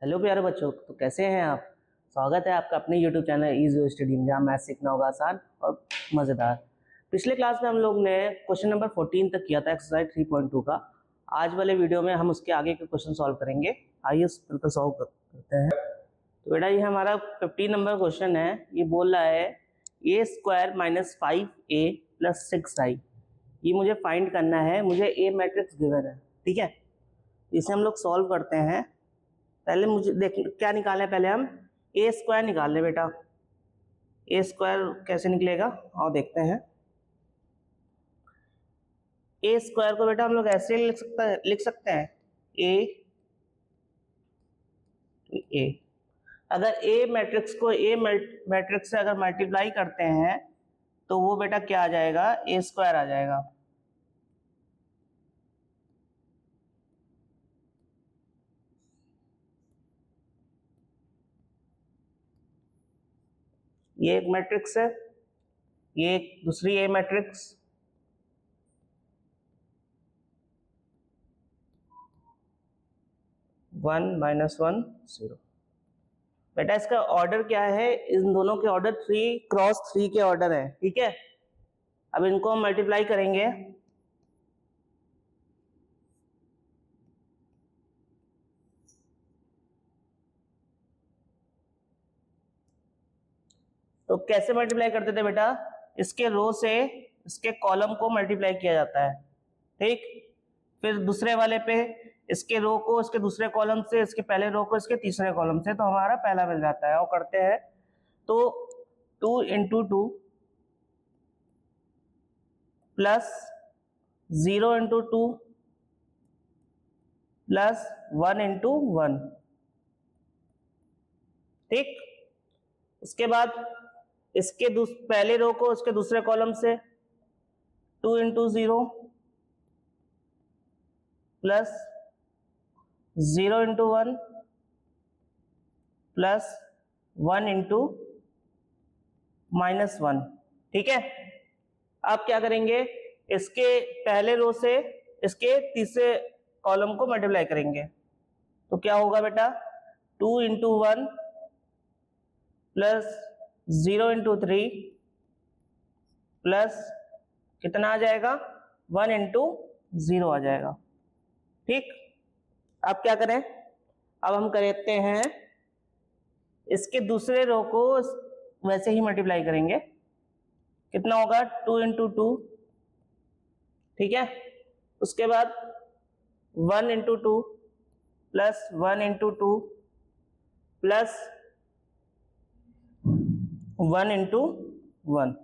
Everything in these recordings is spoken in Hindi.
हेलो प्यारे बच्चों, तो कैसे हैं आप। स्वागत है आपका अपने यूट्यूब चैनल इजी स्टडी में, जहाँ मैथ सीखना होगा आसान और मज़ेदार। पिछले क्लास में हम लोग ने क्वेश्चन नंबर 14 तक किया था एक्सरसाइज 3.2 का। आज वाले वीडियो में हम उसके आगे के क्वेश्चन सॉल्व करेंगे। आइए बिल्कुल सॉल्व करते हैं। तो बेटा ये हमारा 15 नंबर क्वेश्चन है। ये बोल रहा है ए square minus 5a plus 6i। ये मुझे फाइंड करना है, मुझे ए मैट्रिक्स गिवन है। ठीक है, इसे हम लोग सॉल्व करते हैं। पहले मुझे देख क्या निकालना है, पहले हम ए स्क्वायर निकाल ले बेटा। ए स्क्वायर कैसे निकलेगा और देखते हैं। ए स्क्वायर को बेटा हम लोग ऐसे लिख सकते हैं ए। अगर ए मैट्रिक्स को ए मैट्रिक्स से अगर मल्टीप्लाई करते हैं तो वो बेटा क्या आ जाएगा, ए स्क्वायर आ जाएगा। ये एक मैट्रिक्स है, ये एक दूसरी A matrix, one minus one zero. बेटा इसका ऑर्डर क्या है, इन दोनों के ऑर्डर 3x3 के ऑर्डर है। ठीक है, अब इनको हम मल्टीप्लाई करेंगे। तो कैसे मल्टीप्लाई करते थे बेटा, इसके रो से इसके कॉलम को मल्टीप्लाई किया जाता है। ठीक, फिर दूसरे वाले पे इसके रो को इसके दूसरे कॉलम से, इसके पहले रो को इसके तीसरे कॉलम से, तो हमारा पहला मिल जाता है। और करते हैं तो 2 into 2 plus 0 into 2 plus 1 into 1। ठीक, उसके बाद इसके पहले रो को इसके दूसरे कॉलम से 2 into 0 plus 0 into 1 plus 1 into minus 1। ठीक है, आप क्या करेंगे, इसके पहले रो से इसके तीसरे कॉलम को मल्टीप्लाई करेंगे। तो क्या होगा बेटा, 2 इंटू 1 प्लस 0 इंटू 3 प्लस कितना आ जाएगा, 1 इंटू 0 आ जाएगा। ठीक, अब क्या करें, अब हम करते हैं इसके दूसरे रो को वैसे ही मल्टीप्लाई करेंगे। कितना होगा, 2 इंटू 2। ठीक है, उसके बाद 1 into 2 plus 1 into 2 plus 1 into 1।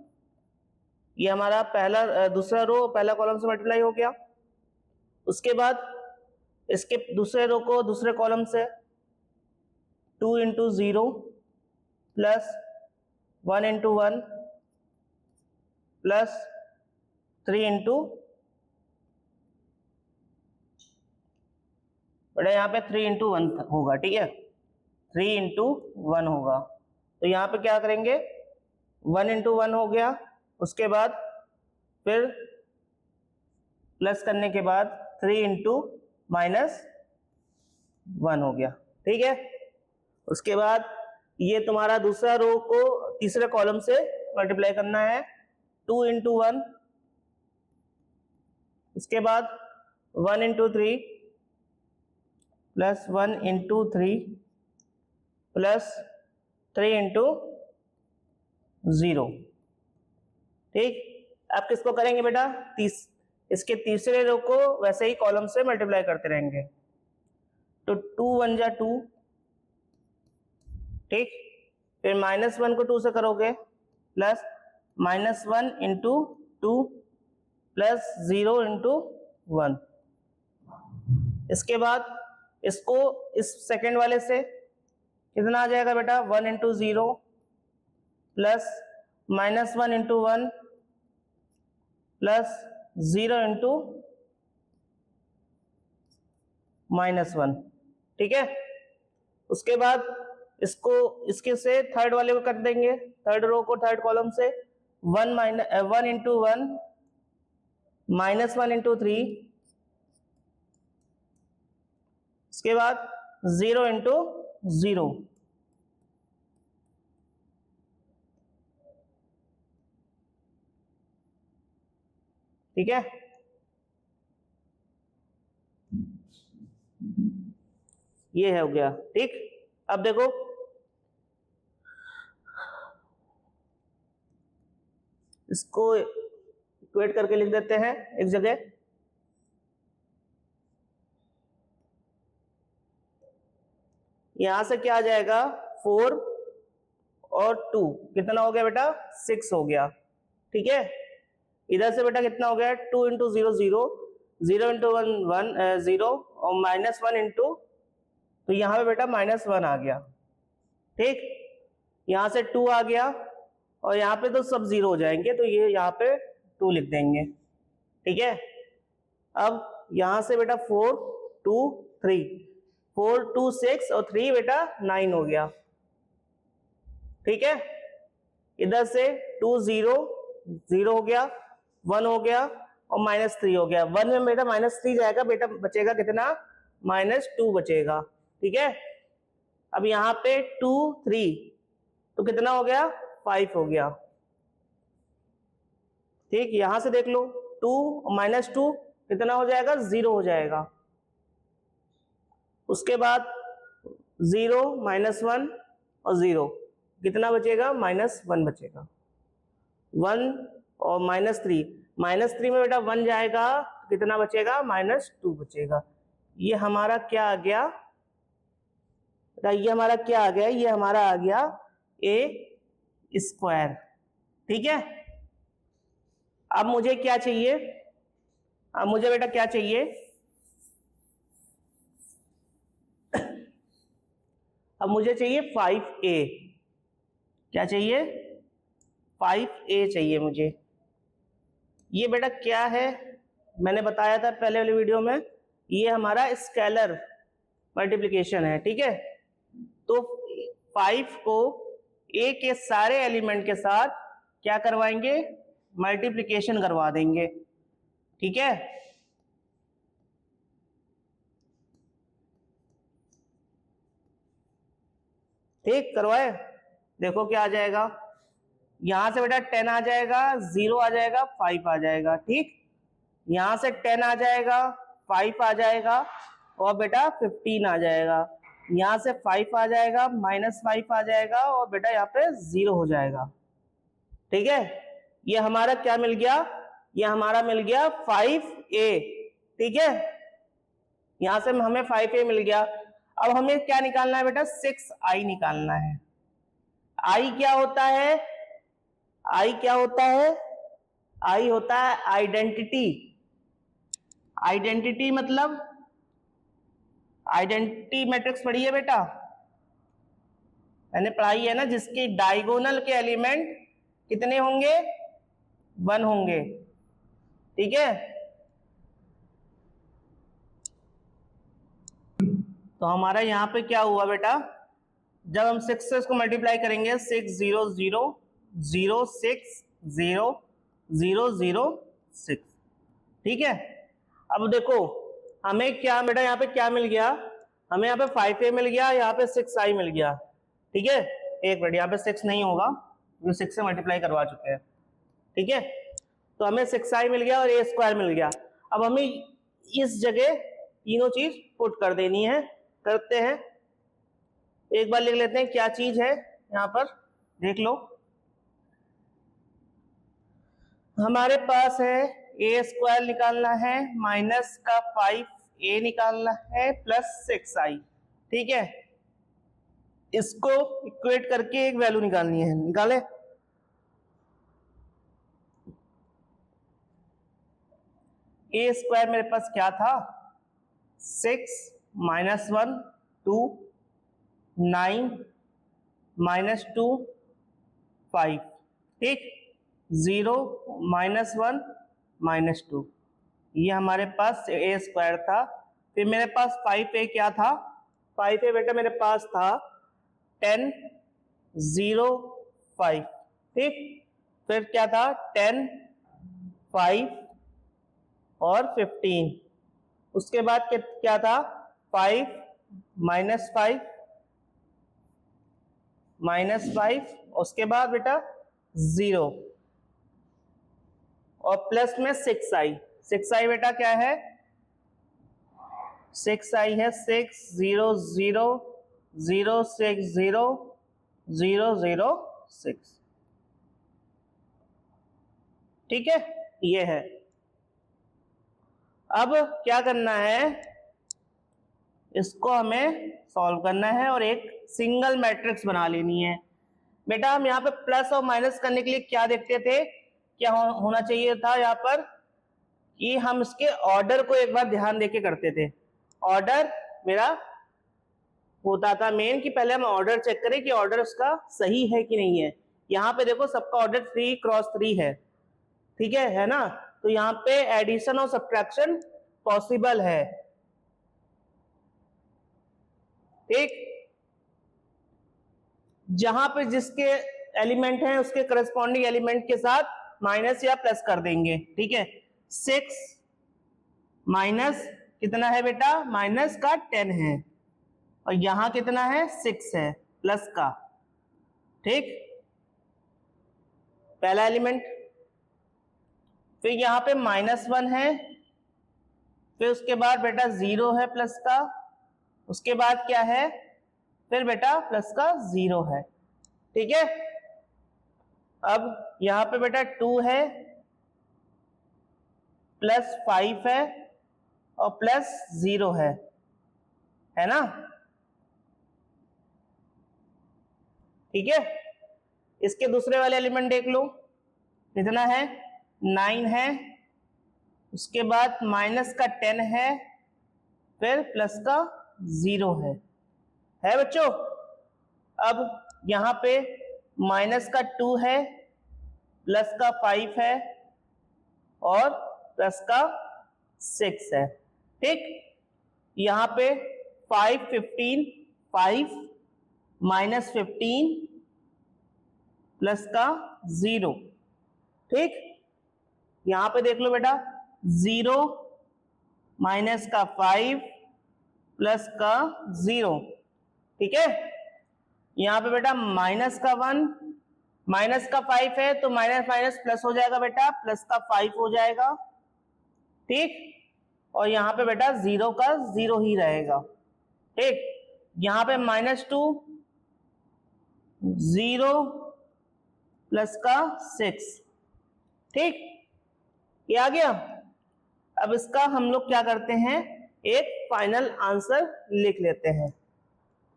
ये हमारा दूसरा रो पहला कॉलम से मल्टीप्लाई हो गया। उसके बाद इसके दूसरे रो को दूसरे कॉलम से 2 into 0 plus 1 into 1 plus 3 into, बड़ा यहाँ पे 3 इंटू 1 होगा। ठीक है, 3 इंटू 1 होगा। तो यहाँ पे क्या करेंगे, 1 इंटू 1 हो गया। उसके बाद फिर प्लस करने के बाद 3 इंटू माइनस 1 हो गया। ठीक है, उसके बाद ये तुम्हारा दूसरा रो को तीसरे कॉलम से मल्टीप्लाई करना है, 2 इंटू 1, उसके बाद 1 into 3 plus 1 into 3 plus 3 into 0। ठीक, आप किसको करेंगे बेटा, इसके तीसरे रो को वैसे ही कॉलम से मल्टीप्लाई करते रहेंगे। तो 2 1 जा 2। ठीक, फिर माइनस 1 को 2 से करोगे plus minus 1 into 2 plus 0 into 1। इसके बाद इसको इस सेकेंड वाले से कितना आ जाएगा बेटा, 1 into 0 plus minus 1 into 1 plus 0 into minus 1। ठीक है, उसके बाद इसको इसके से थर्ड वाले को कर देंगे, थर्ड रो को थर्ड कॉलम से 1 इंटू 1 माइनस 1 इंटू 3, उसके बाद 0 इंटू 0। ठीक है, ये हो गया। ठीक, अब देखो इसको इक्वेट करके लिख देते हैं एक जगह। यहां से क्या आ जाएगा, 4 और 2 कितना हो गया बेटा, 6 हो गया। ठीक है, इधर से बेटा कितना हो गया, 2 इंटू 0 0, 0 इंटू 1 1 0 और -1 इंटू, तो यहाँ पे बेटा -1 आ गया। ठीक, यहाँ से 2 आ गया और यहाँ पे तो सब 0 हो जाएंगे, तो ये यहाँ पे 2 लिख देंगे। ठीक है, अब यहाँ से बेटा 4 2 3, 4 2 6 और 3 बेटा 9 हो गया। ठीक है, इधर से 2 0 0 हो गया, 1 हो गया और -3 हो गया। 1 में बेटा -3 जाएगा, बेटा बचेगा कितना, -2 बचेगा। ठीक है, अब यहाँ पे 2 3 तो कितना हो गया, 5 हो गया। ठीक, यहां से देख लो 2 -2 कितना हो जाएगा, 0 हो जाएगा। उसके बाद 0 -1 और 0 कितना बचेगा, -1 बचेगा। 1 और -3 में बेटा 1 जाएगा, कितना बचेगा, -2 बचेगा। ये हमारा क्या आ गया, ये हमारा क्या आ गया, ये हमारा आ गया a²। ठीक है, अब मुझे क्या चाहिए, अब मुझे बेटा क्या चाहिए, अब मुझे चाहिए 5a। क्या चाहिए, 5a चाहिए मुझे। ये बेटा क्या है, मैंने बताया था पहले वाली वीडियो में, ये हमारा स्केलर मल्टीप्लिकेशन है। ठीक है, तो 5 को a के सारे एलिमेंट के साथ क्या करवाएंगे, मल्टीप्लिकेशन करवा देंगे। ठीक है, ठीक करवाए, देखो क्या आ जाएगा, यहां से बेटा 10 आ जाएगा, 0 आ जाएगा, 5 आ जाएगा। ठीक, यहां से 10 आ जाएगा, 5 आ जाएगा और बेटा 15 आ जाएगा। यहां से 5 आ जाएगा, -5 आ जाएगा और बेटा यहाँ पे 0 हो जाएगा। ठीक है, ये हमारा क्या मिल गया, ये हमारा मिल गया 5a। ठीक है, यहां से हमें 5a मिल गया। अब हमें क्या निकालना है बेटा, 6i निकालना है। i क्या होता है, i क्या होता है, i होता है आइडेंटिटी। आइडेंटिटी मतलब, आइडेंटिटी मैट्रिक्स पढ़ी है बेटा, मैंने पढ़ाई है ना, जिसके डायगोनल के एलिमेंट कितने होंगे, 1 होंगे। ठीक है, तो हमारा यहाँ पे क्या हुआ बेटा, जब हम 6 से इसको मल्टीप्लाई करेंगे, 6 0 0 0 6 0 0 0 6। ठीक है, अब देखो हमें क्या बेटा यहाँ पे क्या मिल गया, हमें यहाँ पे 5a मिल गया, यहाँ पे 6i मिल गया। ठीक है, एक मिनट, यहाँ पे 6 नहीं होगा, जो 6 से मल्टीप्लाई करवा चुके हैं। ठीक है, तो हमें 6i मिल गया और a² मिल गया। अब हमें इस जगह तीनों चीज पुट कर देनी है, करते हैं। एक बार लिख लेते हैं क्या चीज है, यहाँ पर देख लो, हमारे पास है a² निकालना है, माइनस का 5a निकालना है, प्लस 6i। ठीक है, इसको इक्वेट करके एक वैल्यू निकालनी है, निकाले। a² मेरे पास क्या था, 6 -1 2 9 -2 5। ठीक, 0 -1 -2, ये हमारे पास a² था। फिर मेरे पास 5a क्या था, 5a बेटा मेरे पास था 10 0 5। ठीक, फिर क्या था 10 5 और 15। उसके बाद क्या था 5 -5 -5, उसके बाद बेटा 0 और प्लस में 6i। 6i बेटा क्या है, 6i है 6 0 0 0 6 0 0 0 6। ठीक है, ये है। अब क्या करना है, इसको हमें सॉल्व करना है और एक सिंगल मैट्रिक्स बना लेनी है। बेटा हम यहाँ पे प्लस और माइनस करने के लिए क्या देखते थे, क्या होना चाहिए था यहाँ पर कि हम इसके ऑर्डर को एक बार ध्यान देके करते थे। ऑर्डर मेरा होता था मेन कि पहले हम ऑर्डर चेक करें कि ऑर्डर उसका सही है कि नहीं है। यहाँ पे देखो सबका ऑर्डर 3 क्रॉस 3 है, ठीक है ना। तो यहाँ पे एडिशन और सब्ट्रैक्शन पॉसिबल है। ठीक, जहां पे जिसके एलिमेंट हैं उसके करस्पॉन्डिंग एलिमेंट के साथ माइनस या प्लस कर देंगे। ठीक है, 6 माइनस कितना है बेटा, माइनस का 10 है और यहां कितना है 6 है प्लस का। ठीक, पहला एलिमेंट। फिर यहाँ पे -1 है, फिर उसके बाद बेटा 0 है प्लस का, उसके बाद क्या है, फिर बेटा प्लस का 0 है। ठीक है, अब यहां पे बेटा 2 है प्लस 5 है और प्लस 0 है ना। ठीक है, इसके दूसरे वाले एलिमेंट देख लो, कितना है 9 है, उसके बाद माइनस का 10 है, फिर प्लस का 0 है बच्चों। अब यहां पे माइनस का 2 है, प्लस का 5 है और प्लस का 6 है। ठीक, यहां पे 5 15 5 -15 प्लस का 0। ठीक, यहां पे देख लो बेटा 0 माइनस का 5 प्लस का 0। ठीक है, यहां पे बेटा माइनस का 1 माइनस का 5 है तो माइनस माइनस प्लस हो जाएगा बेटा, प्लस का 5 हो जाएगा। ठीक, और यहां पे बेटा 0 का 0 ही रहेगा। ठीक, यहां पे -2 0 प्लस का 6। ठीक, ये आ गया। अब इसका हम लोग क्या करते हैं, एक फाइनल आंसर लिख लेते हैं।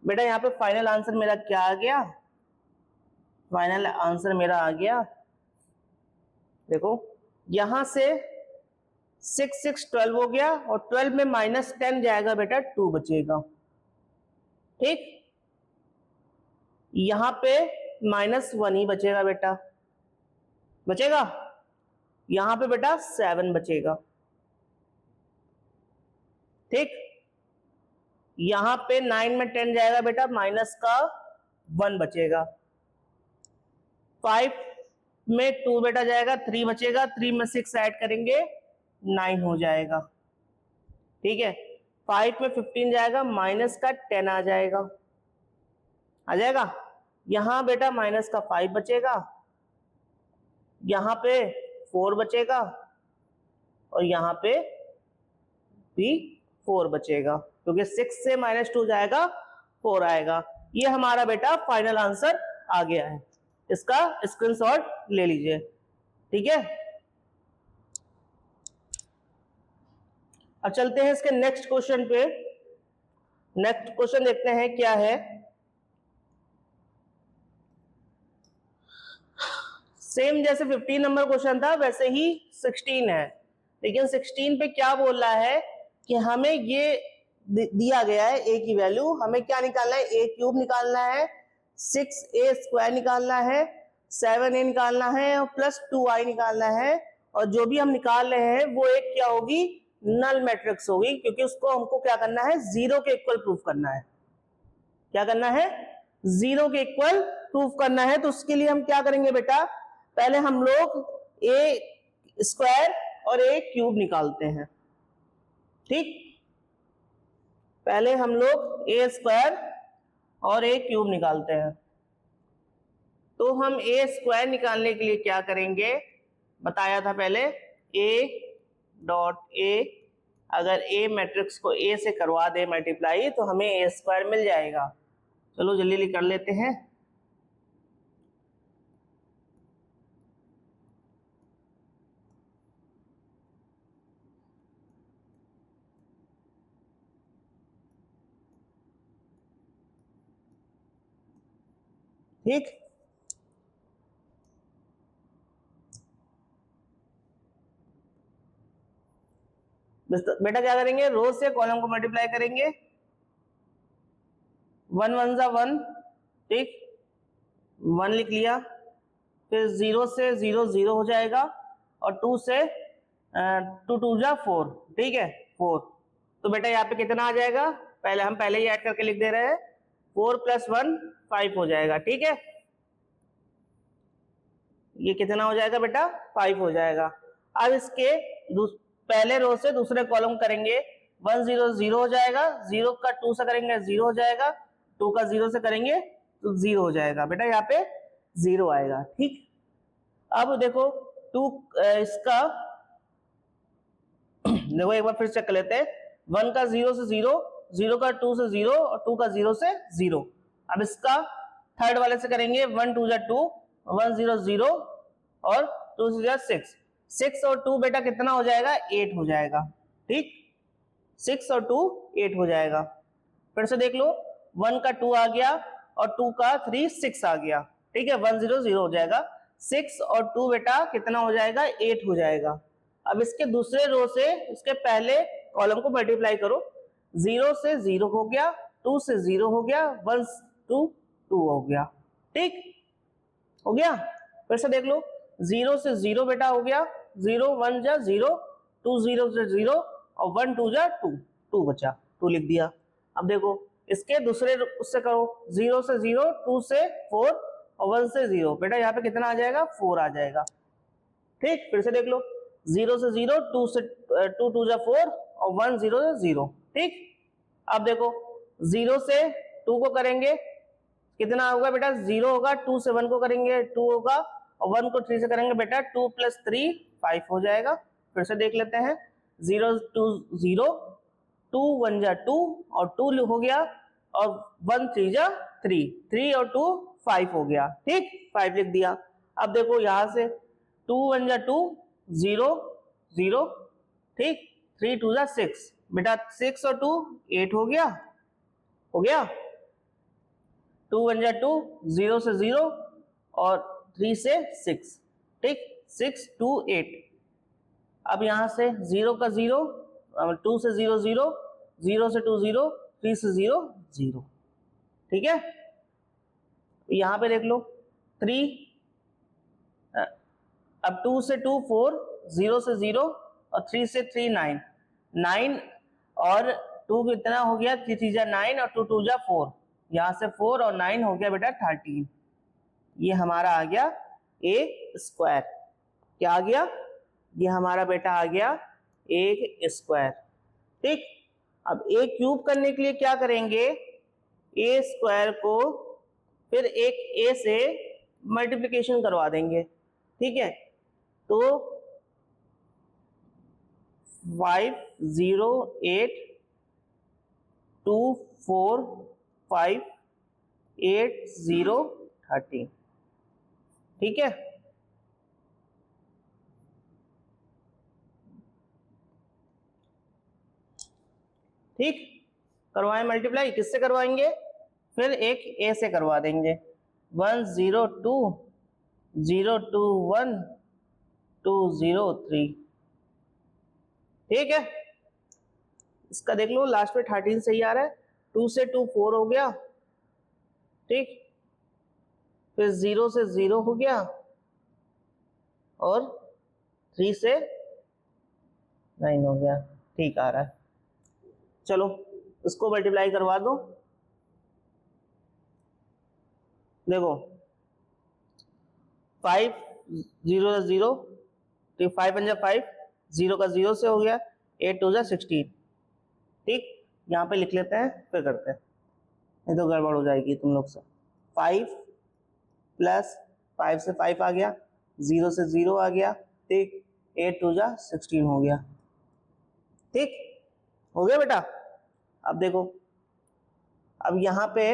बेटा यहाँ पे फाइनल आंसर मेरा क्या आ गया, फाइनल आंसर मेरा आ गया, देखो यहां से 6 6 12 हो गया और 12 में -10 जाएगा बेटा 2 बचेगा। ठीक, यहां पे -1 ही बचेगा बेटा, बचेगा। यहां पे बेटा 7 बचेगा। ठीक, यहां पे 9 में 10 जाएगा बेटा, माइनस का 1 बचेगा। 5 में 2 बेटा जाएगा, 3 बचेगा, 3 में 6 ऐड करेंगे 9 हो जाएगा। ठीक है, 5 में 15 जाएगा, माइनस का 10 आ जाएगा, यहां बेटा माइनस का 5 बचेगा, यहां पे 4 बचेगा और यहां पे भी 4 बचेगा, क्योंकि 6 से -2 जाएगा 4 आएगा। ये हमारा बेटा फाइनल आंसर आ गया है, इसका स्क्रीनशॉट ले लीजिए। ठीक है, अब चलते हैं इसके नेक्स्ट क्वेश्चन पे। नेक्स्ट क्वेश्चन देखते हैं क्या है। सेम जैसे 15 नंबर क्वेश्चन था वैसे ही 16 है, लेकिन 16 पे क्या बोल रहा है कि हमें ये दिया गया है a की वैल्यू, हमें क्या निकालना है, a³ निकालना है, 6a² निकालना है, 7a निकालना है और प्लस 2i निकालना है। और जो भी हम निकाल रहे हैं वो एक क्या होगी, नल मैट्रिक्स होगी, क्योंकि उसको हमको क्या करना है, 0 के इक्वल प्रूफ करना है। क्या करना है, 0 के इक्वल प्रूफ करना है। तो उसके लिए हम क्या करेंगे बेटा, पहले हम लोग a² और a³ निकालते हैं। ठीक, पहले हम लोग a² और a³ निकालते हैं। तो हम ए स्क्वायर निकालने के लिए क्या करेंगे, बताया था पहले, ए डॉट ए, अगर ए मैट्रिक्स को ए से करवा दे मल्टीप्लाई तो हमें ए स्क्वायर मिल जाएगा। चलो जल्दी जल्दी कर लेते हैं। ठीक, बेटा क्या करेंगे, रो से कॉलम को मल्टीप्लाई करेंगे, 1 1 जा 1, ठीक, 1 लिख लिया, फिर 0 से 0 0 हो जाएगा, और 2 से 2 2 जा 4, ठीक है 4। तो बेटा यहाँ पे कितना आ जाएगा, हम पहले ही ऐड करके लिख दे रहे हैं, 4 + 1 5 हो जाएगा, ठीक है। ये कितना हो जाएगा बेटा, 5 हो जाएगा। अब इसके पहले रो से दूसरे कॉलम करेंगे, 1 0 0 हो जाएगा, 0 का 2 से करेंगे 0 हो जाएगा, 2 का 0 से करेंगे तो 0 हो जाएगा, बेटा यहाँ पे 0 आएगा, ठीक। अब देखो 2 इसका देखो एक बार फिर चेक कर लेते हैं, 1 का 0 से 0, 0 का 2 से 0, और 2 का 0 से 0। अब इसका थर्ड वाले से करेंगे, 1 2 जा 2, 1 0 0, और 2 से 6, 6 और 2 बेटा कितना हो जाएगा, 8 हो जाएगा, ठीक, 6 और 2 8 हो जाएगा। फिर से देख लो, 1 का 2 आ गया, और 2 का 3 6 आ गया, ठीक है, 1 0 0 हो जाएगा, 6 और 2 बेटा कितना हो जाएगा, 8 हो जाएगा। अब इसके दूसरे रो से इसके पहले कॉलम को मल्टीप्लाई करो, 0 से 0 हो गया, 2 से 0 हो गया, 1 2 2 हो गया, ठीक हो गया। फिर से देख लो, 0 से 0 बेटा हो गया, 0 1 जा 0, 2 0 से 0, और 1 2 जा 2, 2 बचा, 2 लिख दिया। अब देखो इसके दूसरे उससे करो, 0 से 0, 2 से 4, और 1 से 0, बेटा यहाँ पे कितना आ जाएगा, 4 आ जाएगा, ठीक। फिर से देख लो, 0 से 0, 2 से 2 2 जा 4, और 1 0 से 0, ठीक। अब देखो 0 से 2 को करेंगे, कितना होगा बेटा, 0 होगा, 2 से 1 को करेंगे 2 होगा, और 1 को 3 से करेंगे बेटा 2 + 3 5 हो जाएगा। फिर से देख लेते हैं, 0 2 0, 2 1 जा 2, और 2 हो गया, और 1 3 जा 3, 3 और 2 5 हो गया, ठीक, 5 लिख दिया। अब देखो यहाँ से 2 1 जा 2, 0 0, ठीक, 3 2 जा 6, बेटा 6 और 2 8 हो गया, हो गया, 2 1 जा 2, 0 से 0, और 3 से 6, ठीक, 6 2 8। अब यहां से 0 का 0, 2 से 0 0, 0 से 2 0, 3 से 0 0, ठीक है। यहां पे देख लो 3, अब 2 से 2 4, 0 से 0, और 3 से 3 9, 9, और 2 कितना हो गया, 3 3 जा 9, और 2 2 जा 4, यहां से 4 और 9 हो गया बेटा 13। ये हमारा आ गया ए स्क्वायर, क्या आ गया, ये हमारा बेटा आ गया ए स्क्वायर, ठीक। अब ए क्यूब करने के लिए क्या करेंगे, ए स्क्वायर को फिर एक ए से मल्टीप्लिकेशन करवा देंगे, ठीक है। तो 5 0 8 2 4 5 8 0 13, ठीक है। ठीक, करवाएं मल्टीप्लाई, किससे करवाएंगे, फिर एक ए से करवा देंगे, 1 0 2 0 2 1 2 0 3, ठीक है। इसका देख लो लास्ट में 13 सही आ रहा है, 2 से 2 4 हो गया, ठीक, फिर 0 से 0 हो गया, और 3 से 9 हो गया, ठीक आ रहा है। चलो इसको मल्टीप्लाई करवा दो, देखो 5 0 0, 5 1 जा 5, 0 का 0 से हो गया, 8 2 जा 16, ठीक। यहाँ पे लिख लेते हैं फिर करते हैं, नहीं तो गड़बड़ हो जाएगी तुम लोग से। 5 + 5 से 5 आ गया, 0 से 0 आ गया, ठीक, 8 2 जा 16 हो गया, ठीक हो गया बेटा। अब देखो, अब यहाँ पे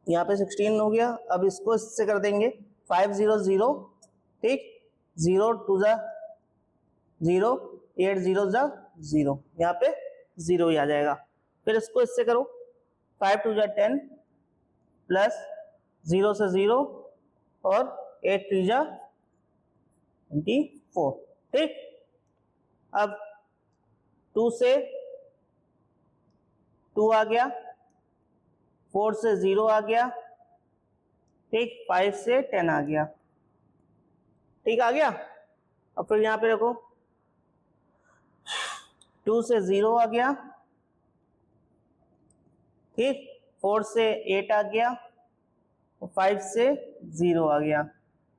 यहाँ पे 16 हो गया। अब इसको इससे कर देंगे 5 0 0, ठीक, 0 2 जा 0, 8 0 जा 0, यहाँ पे 0 ही आ जाएगा। फिर इसको इससे करो 5 2 जा 10 प्लस 0 से 0 और 8 3 जा 24, ठीक। अब 2 से 2 आ गया, 4 से 0 आ गया, ठीक, 5 से 10 आ गया, ठीक आ गया। अब फिर यहाँ पे देखो 2 से 0 आ गया, ठीक, 4 से 8 आ गया, 5 से 0 आ गया,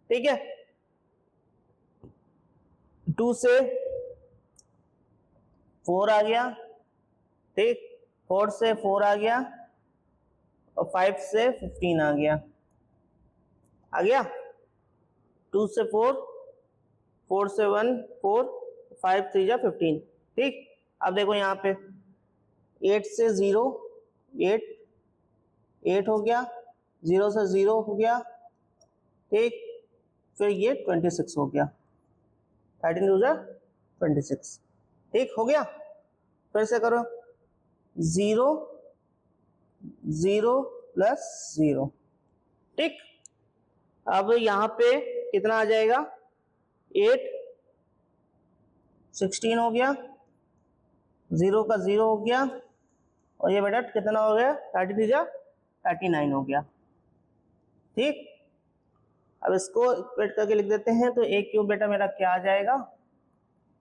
ठीक है। 2 से 4 आ गया, ठीक, 4 से 4 आ गया और 5 से 15 आ गया, आ गया। 2 से 4, 4 से 1 4, 5 3 जा 15, ठीक। अब देखो यहाँ पे 8 से 0 8 8 हो गया, 0 से 0 हो गया, ठीक, फिर ये 26 हो गया, 13 2 जा 26, ठीक हो गया। फिर से करो 0 0 प्लस 0, ठीक। अब यहाँ पे कितना आ जाएगा, 8 16 हो गया, 0 का 0 हो गया और ये बेटा कितना हो गया, 33 जा 39 हो गया, ठीक। अब इसको इक्वेट करके लिख देते हैं, तो a क्यूब बेटा मेरा क्या आ जाएगा,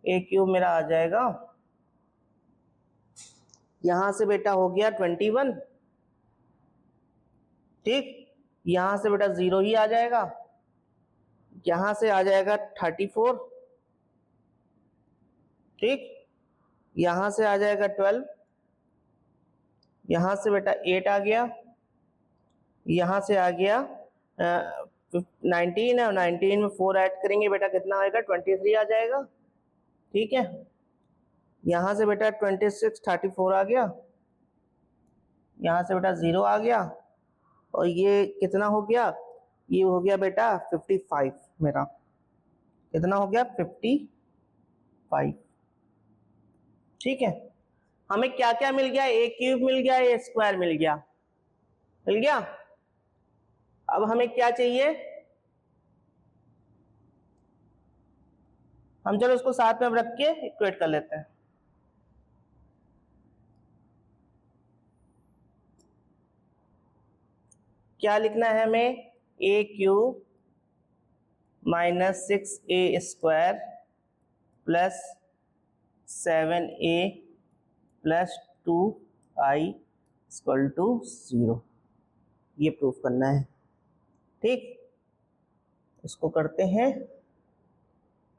a क्यूब मेरा आ जाएगा, यहां से बेटा हो गया 21, ठीक, यहां से बेटा 0 ही आ जाएगा, यहां से आ जाएगा 34, ठीक, यहां से आ जाएगा 12, यहां से बेटा 8 आ गया, यहां से आ गया 19 है और 19 में 4 ऐड करेंगे बेटा कितना आएगा, 23 आ जाएगा, ठीक है। यहां से बेटा 26 34 आ गया, यहां से बेटा 0 आ गया और ये कितना हो गया, ये हो गया बेटा 55, मेरा कितना हो गया 55, ठीक है। हमें क्या क्या मिल गया, a क्यूब मिल गया, a स्क्वायर मिल गया, मिल गया। अब हमें क्या चाहिए, हम चलो इसको साथ में रख के इक्वेट कर लेते हैं। क्या लिखना है हमें, a cube minus 6a square plus 7a plus 2i equal to 0, ये प्रूफ करना है, ठीक। इसको करते हैं।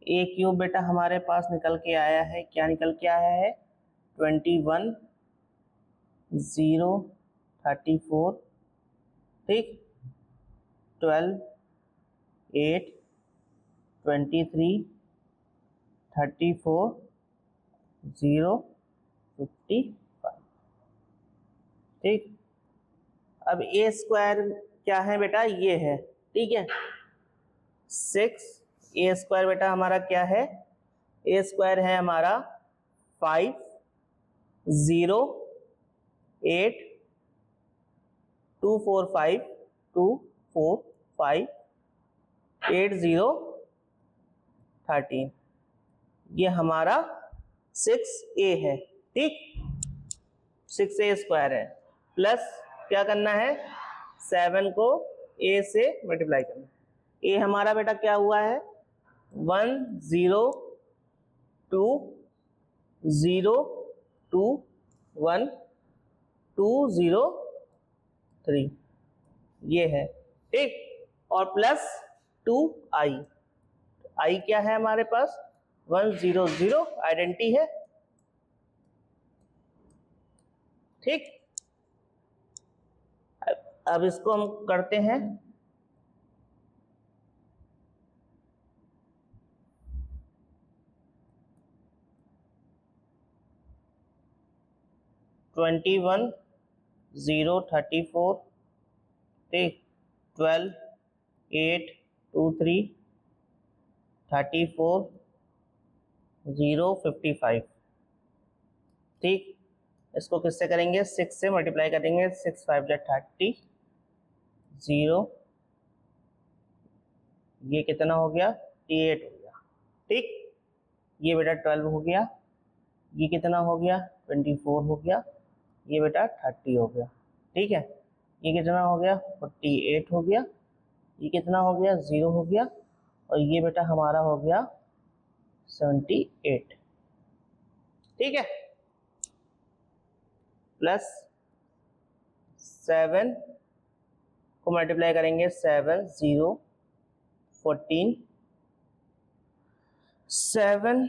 a क्यूब बेटा हमारे पास निकल के आया है, क्या निकल के आया है, 21 0 34, ठीक, 12 8 23 34 0 55, ठीक। अब a स्क्वायर क्या है बेटा, ये है, ठीक है, 6, a स्क्वायर बेटा हमारा क्या है, a स्क्वायर है हमारा 5 0 8 2 4 5 2 4 5 8 0 13, ये हमारा 6a है, ठीक, 6a स्क्वायर है, प्लस क्या करना है, 7 को a से मल्टीप्लाई करना है। a हमारा बेटा क्या हुआ है, 1 0 2 0 2 1 2 0 3, ये है, ठीक, और प्लस 2i, i क्या है हमारे पास 1 0 0, आइडेंटिटी है, ठीक, अब इसको हम करते हैं ट्वेंटी वन 0 34, ठीक, 12 8 2 3 34 0 55, ठीक। इसको किससे करेंगे, 6 से मल्टीप्लाई करेंगे, 6 5 30 0, ये कितना हो गया 8 हो गया, ठीक। ये बेटा 12 हो गया, ये कितना हो गया 24 हो गया, ये बेटा 30 हो गया, ठीक है। ये कितना हो गया 48 हो गया, ये कितना हो गया 0 हो गया, और ये बेटा हमारा हो गया 78, ठीक है। प्लस 7 को मल्टीप्लाई करेंगे, 7 0 14, 7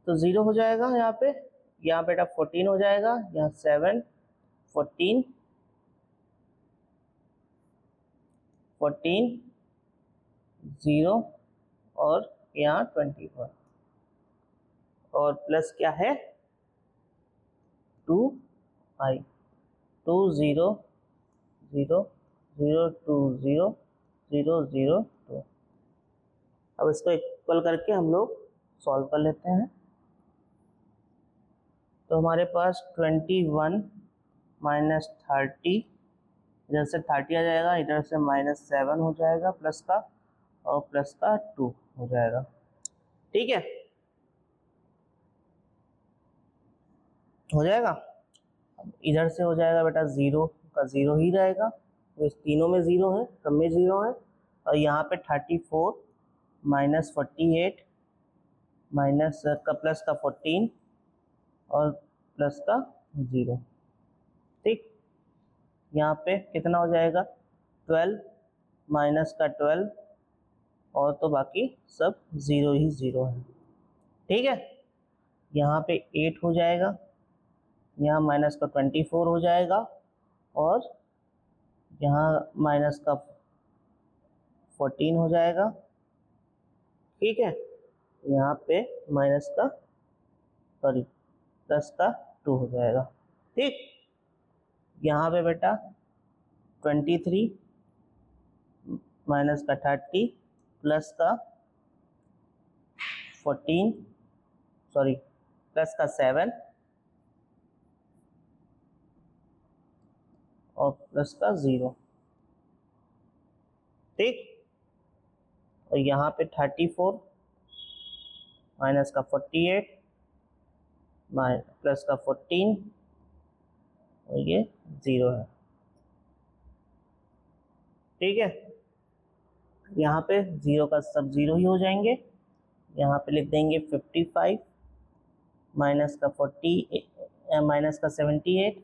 तो 0 हो जाएगा यहाँ पे, यहाँ बेटा 14 हो जाएगा, यहाँ 7 14 14 0 और यहाँ 21, और प्लस क्या है 2 i 2 0 0 0 2 0 0 0 2। अब इसको इक्वल करके हम लोग सॉल्व कर लेते हैं। तो हमारे पास 21 माइनस 30, इधर से 30 आ जाएगा, इधर से -7 हो जाएगा प्लस का, और प्लस का 2 हो जाएगा, ठीक है, हो जाएगा। इधर से हो जाएगा बेटा 0 का 0 ही रहेगा, तो इस तीनों में 0 है, सब में 0 है, और यहाँ पे 34 माइनस 48 माइनस का प्लस का 14 और प्लस का 0, ठीक। यहाँ पे कितना हो जाएगा 12 माइनस का 12, और तो बाकी सब 0 ही 0 है, ठीक है। यहाँ पे 8 हो जाएगा, यहाँ माइनस का 24 हो जाएगा, और यहाँ माइनस का 14 हो जाएगा, ठीक है। यहाँ पे माइनस का सॉरी प्लस का 2 हो जाएगा, ठीक। यहाँ पे बेटा 23 माइनस का 30 प्लस का 14 सॉरी प्लस का 7 और प्लस का 0, ठीक। और यहाँ पे 34 माइनस का 48 प्लस का 14 और ये 0 है, ठीक है। यहाँ पे 0 का सब 0 ही हो जाएंगे, यहाँ पे लिख देंगे 55 माइनस का 40 माइनस का 78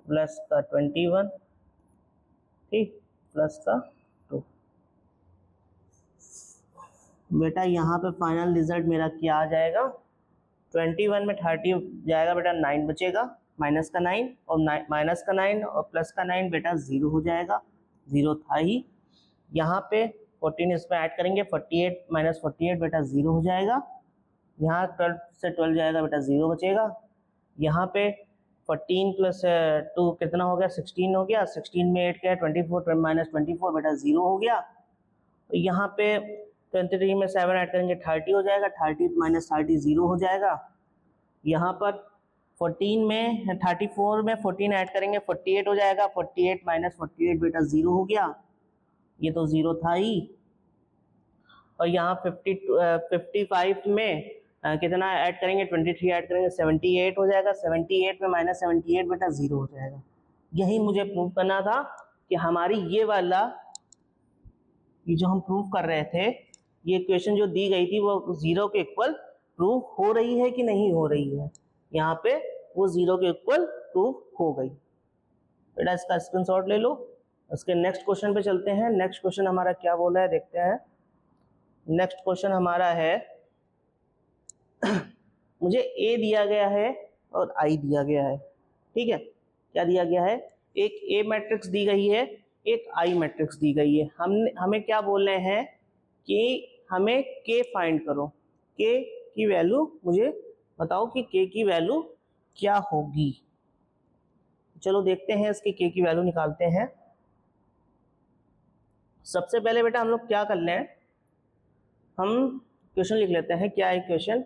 प्लस का 21, ठीक, प्लस का 2। बेटा यहाँ पे फाइनल रिजल्ट मेरा क्या आ जाएगा, 21 में 30 जाएगा बेटा 9 बचेगा, माइनस का 9 और माइनस का 9 और प्लस का 9 बेटा 0 हो जाएगा, 0 था ही। यहाँ पे 14 इसमें ऐड करेंगे, 48 माइनस 48 बेटा 0 हो जाएगा, यहाँ 12 से 12 जाएगा बेटा 0 बचेगा, यहाँ पे 14 प्लस 2 कितना हो गया 16 हो गया, 16 में 8 क्या है 24 माइनस 24 बेटा 0 हो गया। तो यहाँ पे 23 में 7 ऐड करेंगे 30 हो जाएगा, 30 माइनस 30 0 हो जाएगा। यहाँ पर 14 में 34 में 14 ऐड करेंगे 48 हो जाएगा, 48 माइनस 48 बेटा 0 हो गया, ये तो 0 था ही। और यहाँ 55 में कितना ऐड करेंगे 23 ऐड करेंगे 78 हो जाएगा, 78 में माइनस 78 बेटा 0 हो जाएगा। यही मुझे प्रूव करना था कि हमारी ये वाला ये जो हम प्रूव कर रहे थे, ये इक्वेशन जो दी गई थी वो 0 के इक्वल प्रूव हो रही है कि नहीं हो रही है। यहाँ पे वो 0 के इक्वल प्रूव हो गई। बेटा इसका स्क्रीनशॉट ले लो। उसके नेक्स्ट क्वेश्चन पे चलते हैं। नेक्स्ट क्वेश्चन हमारा क्या बोला है देखते हैं। नेक्स्ट क्वेश्चन हमारा है मुझे ए दिया गया है और आई दिया गया है, ठीक है। क्या दिया गया है, एक ए मैट्रिक्स दी गई है, एक आई मैट्रिक्स दी गई है। हमें क्या बोल रहे हैं कि हमें के फाइंड करो, के की वैल्यू मुझे बताओ कि के की वैल्यू क्या होगी। चलो देखते हैं इसकी के की वैल्यू निकालते हैं। सबसे पहले बेटा हम लोग क्या कर लें, हम क्वेश्चन लिख लेते हैं। क्या है क्वेश्चन,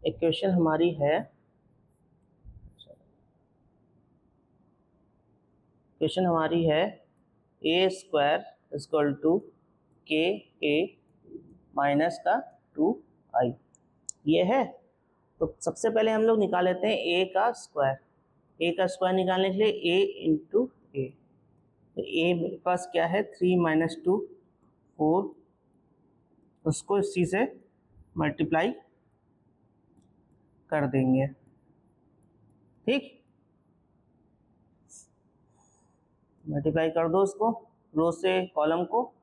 इक्वेशन हमारी है, क्वेश्चन हमारी है ए square equal to K A minus का 2i, ये है। तो सबसे पहले हम लोग निकाल लेते हैं ए का स्क्वायर। ए का स्क्वायर निकालने के लिए ए इंटू ए, तो ए मेरे पास क्या है 3 माइनस 2 4, उसको इसी से मल्टीप्लाई कर देंगे, ठीक। मल्टीप्लाई कर दो इसको, रो से कॉलम को,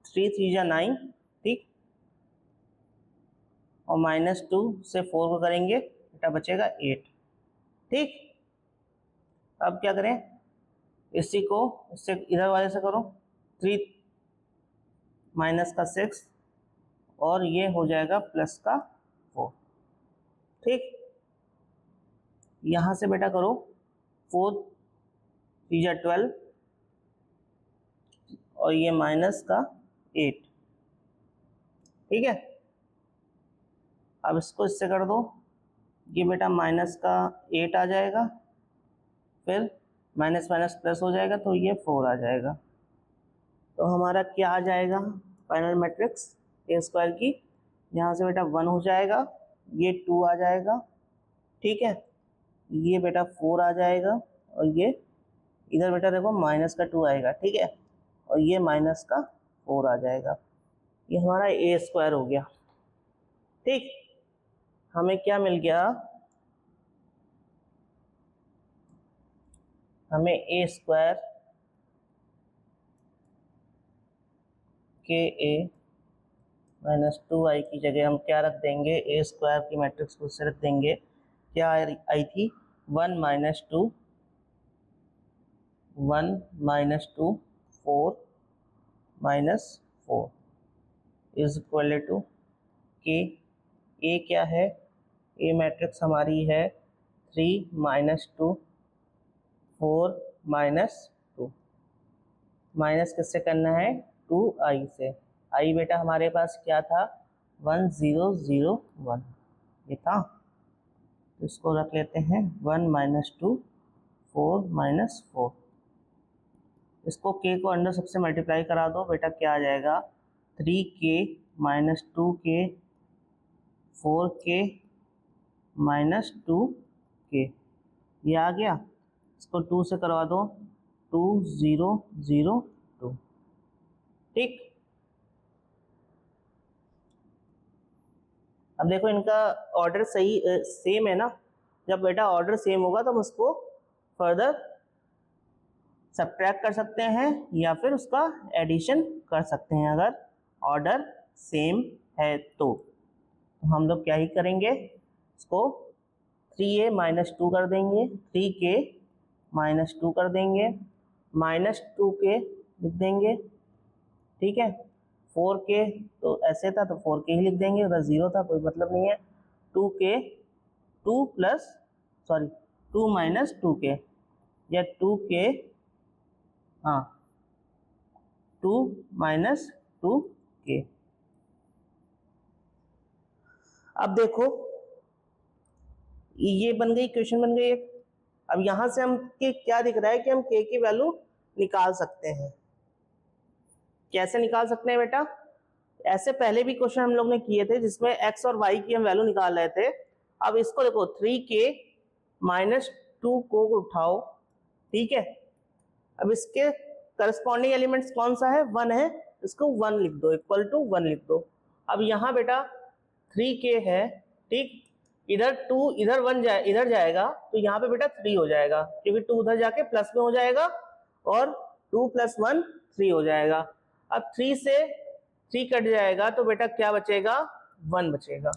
3 3 जा 9, ठीक, और -2 से 4 को करेंगे, बेटा बचेगा 8, ठीक। अब क्या करें, इसी को इससे इधर वाले से करो, 3 माइनस का 6 और ये हो जाएगा प्लस का 4, ठीक। यहाँ से बेटा करो 4 3 जा 12 और ये माइनस का 8, ठीक है। अब इसको इससे कर दो, ये बेटा माइनस का 8 आ जाएगा, फिर माइनस माइनस प्लस हो जाएगा तो ये 4 आ जाएगा। तो हमारा क्या आ जाएगा फाइनल मैट्रिक्स ए स्क्वायर की, यहाँ से बेटा 1 हो जाएगा, ये 2 आ जाएगा, ठीक है, ये बेटा 4 आ जाएगा और ये इधर बेटा देखो माइनस का 2 आएगा, ठीक है, और ये माइनस का 4 आ जाएगा। ये हमारा ए स्क्वायर हो गया, ठीक। हमें क्या मिल गया, हमें ए स्क्वायर के ए माइनस 2i की जगह हम क्या रख देंगे, ए स्क्वायर की मैट्रिक्स को उससे रख देंगे, क्या आई थी 1 minus 2 1 minus 2 4 minus 4 is equal to K. ए क्या है, ए मैट्रिक्स हमारी है 3 माइनस 2 4 माइनस 2, माइनस किससे करना है 2i से, आई बेटा हमारे पास क्या था 1001, ये था, तो इसको रख लेते हैं 1 माइनस 2 4 माइनस 4, इसको के को अंदर सबसे मल्टीप्लाई करा दो, बेटा क्या आ जाएगा 3k minus 2k 4k minus 2k, ये आ गया। इसको 2 से करवा दो 2002, ठीक। अब देखो इनका ऑर्डर सही सेम है ना, जब बेटा ऑर्डर सेम होगा तो हम उसको फर्दर सब्ट्रैक्ट कर सकते हैं या फिर उसका एडिशन कर सकते हैं, अगर ऑर्डर सेम है तो हम लोग क्या ही करेंगे, इसको 3a माइनस 2 कर देंगे, 3k माइनस 2 कर देंगे, माइनस 2k लिख देंगे, ठीक है। 4k तो ऐसे था तो 4k ही लिख देंगे, अगर 0 था कोई मतलब नहीं है। 2k 2 plus sorry 2 minus 2k या 2k, हाँ 2 माइनस 2k। अब देखो ये बन गई, क्वेश्चन बन गई एक। अब यहां से हम के क्या दिख रहा है कि हम k की वैल्यू निकाल सकते हैं। कैसे निकाल सकते हैं बेटा, ऐसे पहले भी क्वेश्चन हम लोग ने किए थे जिसमें x और y की हम वैल्यू निकाल रहे थे। अब इसको देखो 3k माइनस 2 को उठाओ, ठीक है। अब इसके करस्पॉन्डिंग एलिमेंट्स कौन सा है 1 है, इसको 1 लिख दो, इक्वल टू 1 लिख दो। अब यहाँ बेटा 3k है, ठीक, इधर 2 इधर 1 इधर जाएगा तो यहाँ पे बेटा 3 हो जाएगा, क्योंकि 2 उधर जाके प्लस में हो जाएगा और 2 प्लस 1 3 हो जाएगा। अब 3 से 3 कट जाएगा तो बेटा क्या बचेगा 1 बचेगा,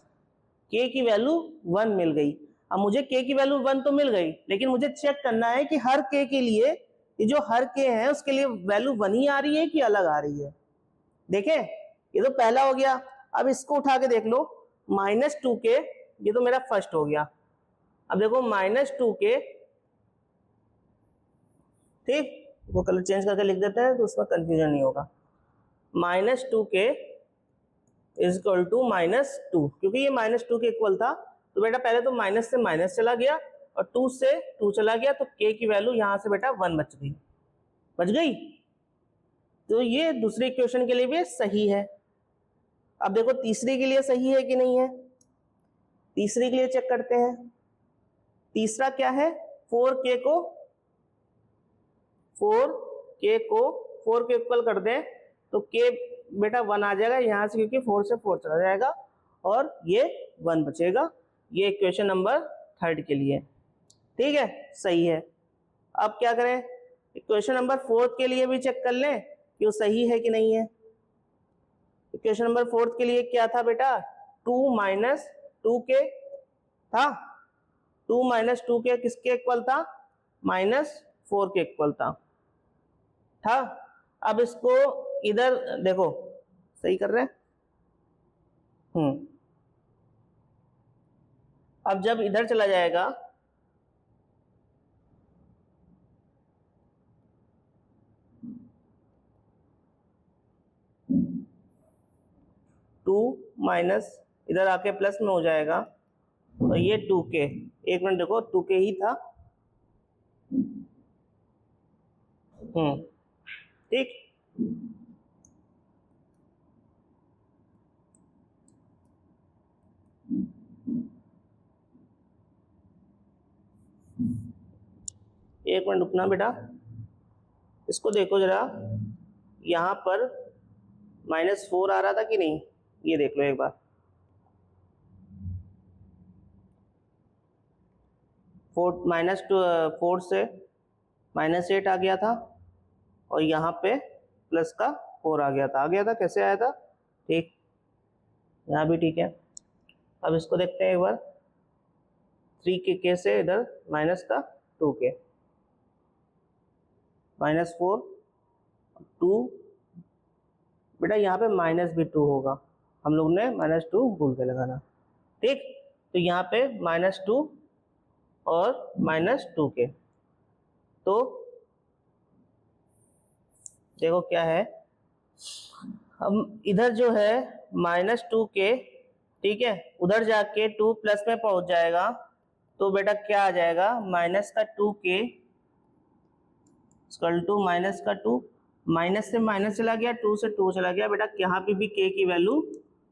k की वैल्यू 1 मिल गई। अब मुझे k की वैल्यू 1 तो मिल गई, लेकिन मुझे चेक करना है कि हर k के लिए, ये जो हर k है उसके लिए वैल्यू 1 ही आ रही है कि अलग आ रही है। देखें, ये तो पहला हो गया। अब इसको उठा के देख लो, -2k, ये तो मेरा फर्स्ट हो गया। अब देखो -2k, ठीक, वो कलर चेंज करके लिख देते हैं तो उसमें कंफ्यूजन नहीं होगा। -2k इज इक्वल टू -2, क्योंकि ये -2 के इक्वल था तो बेटा पहले तो माइनस से माइनस चला गया और 2 से 2 चला गया, तो k की वैल्यू यहां से बेटा 1 बच गई। तो ये दूसरे इक्वेशन के लिए भी सही है। अब देखो तीसरे के लिए सही है कि नहीं है, तीसरे के लिए चेक करते हैं। तीसरा क्या है, 4k को 4 के इक्वल कर दें तो k बेटा 1 आ जाएगा यहां से, क्योंकि 4 से 4 चला जाएगा और ये 1 बचेगा। ये इक्वेशन नंबर 3 के लिए, ठीक है, सही है। अब क्या करें, इक्वेशन नंबर 4 के लिए भी चेक कर लें कि वो सही है कि नहीं है। इक्वेशन नंबर 4 के लिए क्या था बेटा, 2 - 2k था। 2 - 2k किसके इक्वल था, -4 के इक्वल था। अब इसको इधर देखो, सही कर रहे हैं। अब जब इधर चला जाएगा, टू माइनस इधर आके प्लस में हो जाएगा, तो ये 2k, एक मिनट देखो 2k ही था, ठीक। एक मिनट रुकना बेटा, इसको देखो जरा, यहां पर -4 आ रहा था कि नहीं, ये देख लो एक बार। 4 से -8 आ गया था और यहाँ पे प्लस का 4 आ गया था, कैसे आया था, ठीक, यहाँ भी ठीक है। अब इसको देखते हैं एक बार, 3k से इधर माइनस का 2k, -4 2, बेटा यहाँ पे -2 होगा, हम लोग ने -2 भूल के लगाना, ठीक। तो यहाँ पे -2 और -2k, तो देखो क्या है, हम इधर जो है -2k, ठीक है, उधर जाके 2 प्लस में पहुंच जाएगा, तो बेटा क्या आ जाएगा, -2k इक्वल टू -2, माइनस से माइनस चला गया, 2 से 2 चला गया, बेटा यहाँ पे भी k की वैल्यू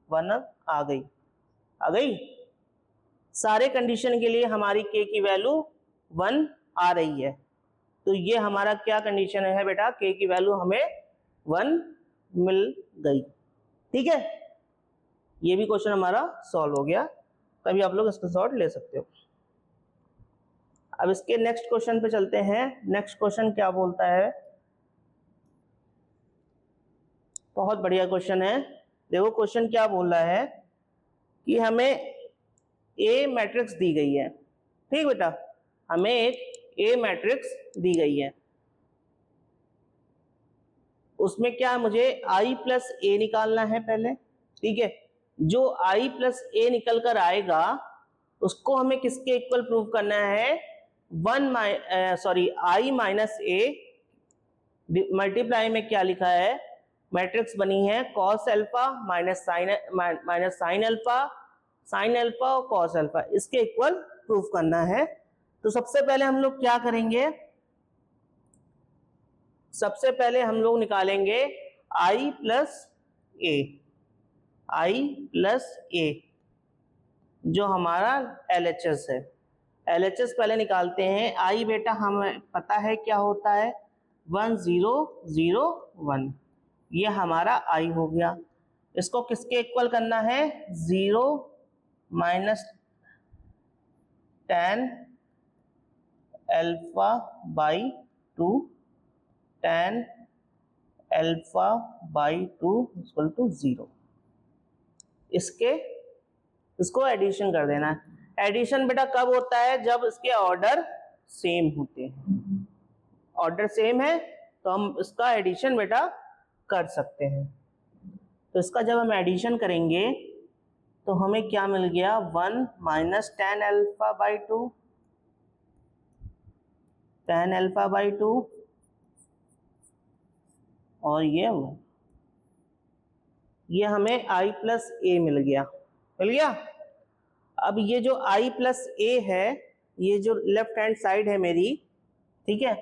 1 आ गई। सारे कंडीशन के लिए हमारी k की वैल्यू 1 आ रही है, तो ये हमारा क्या कंडीशन है बेटा, k की वैल्यू हमें 1 मिल गई, ठीक है। ये भी क्वेश्चन हमारा सॉल्व हो गया, तभी आप लोग इसका शॉर्ट ले सकते हो। अब इसके नेक्स्ट क्वेश्चन पे चलते हैं। नेक्स्ट क्वेश्चन क्या बोलता है, बहुत बढ़िया क्वेश्चन है। देखो क्वेश्चन क्या बोल रहा है कि हमें ए मैट्रिक्स दी गई है, ठीक बेटा, हमें एक ए मैट्रिक्स दी गई है, उसमें क्या मुझे i प्लस ए निकालना है पहले, ठीक है। जो i प्लस ए निकल कर आएगा उसको हमें किसके इक्वल प्रूव करना है, i माइनस ए, मल्टीप्लाई में क्या लिखा है, मैट्रिक्स बनी है cos alpha minus sine alpha और cos अल्फा, इसके इक्वल प्रूफ करना है। तो सबसे पहले हम लोग क्या करेंगे, सबसे पहले हम लोग निकालेंगे i प्लस ए, जो हमारा LHS है, LHS पहले निकालते हैं। i बेटा हमें पता है क्या होता है, 1001, ये हमारा i हो गया। इसको किसके इक्वल करना है, 0 minus tan alpha by 2, tan alpha by 2 equal to 0, इसके इसको एडिशन कर देना है। एडिशन बेटा कब होता है? जब इसके ऑर्डर सेम होते हैं। ऑर्डर सेम है तो हम इसका एडिशन बेटा कर सकते हैं। तो इसका जब हम एडिशन करेंगे तो हमें क्या मिल गया? 1 minus tan alpha by to, tan alpha by to, और ये हमें i प्लस ए मिल गया। अब ये जो i प्लस ए है, ये जो लेफ्ट हैंड साइड है मेरी, ठीक है,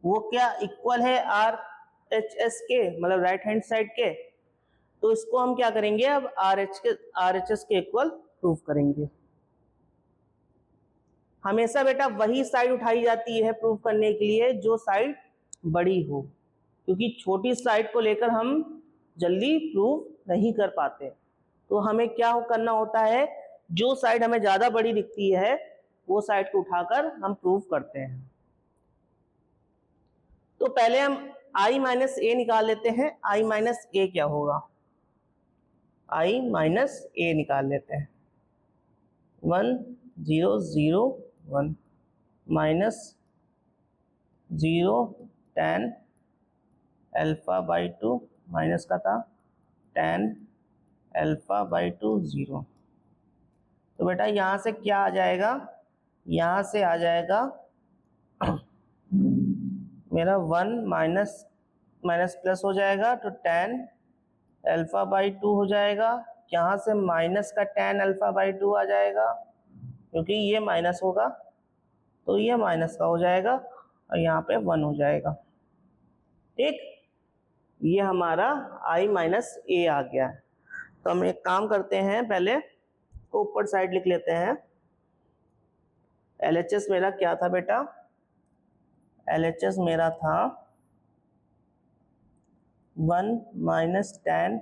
वो क्या इक्वल है आर एच एस के, मतलब राइट हैंड साइड के। तो इसको हम क्या करेंगे? अब आर एच एस के इक्वल प्रूफ करेंगे। हमेशा बेटा वही साइड उठाई जाती है प्रूफ करने के लिए जो साइड बड़ी हो, क्योंकि छोटी साइड को लेकर हम जल्दी प्रूफ नहीं कर पाते। तो हमें क्या करना होता है? जो साइड हमें ज्यादा बड़ी दिखती है वो साइड को उठाकर हम प्रूफ करते हैं। तो पहले हम i माइनस ए निकाल लेते हैं। i माइनस ए क्या होगा? i माइनस ए निकाल लेते हैं। 1 0 0 1 minus 0 10 alpha by to, minus का था 10 अल्फा बाई टू 0। तो बेटा यहाँ से क्या आ जाएगा? यहाँ से आ जाएगा मेरा 1 माइनस माइनस प्लस हो जाएगा तो 10 अल्फा बाई टू हो जाएगा। यहाँ से माइनस का 10 अल्फा बाई टू आ जाएगा, क्योंकि ये माइनस होगा तो ये माइनस का हो जाएगा और यहाँ पे 1 हो जाएगा। ठीक, ये हमारा i माइनस ए आ गया है। तो हम एक काम करते हैं, पहले को ऊपर साइड लिख लेते हैं। LHS मेरा क्या था बेटा? LHS मेरा था 1 minus 10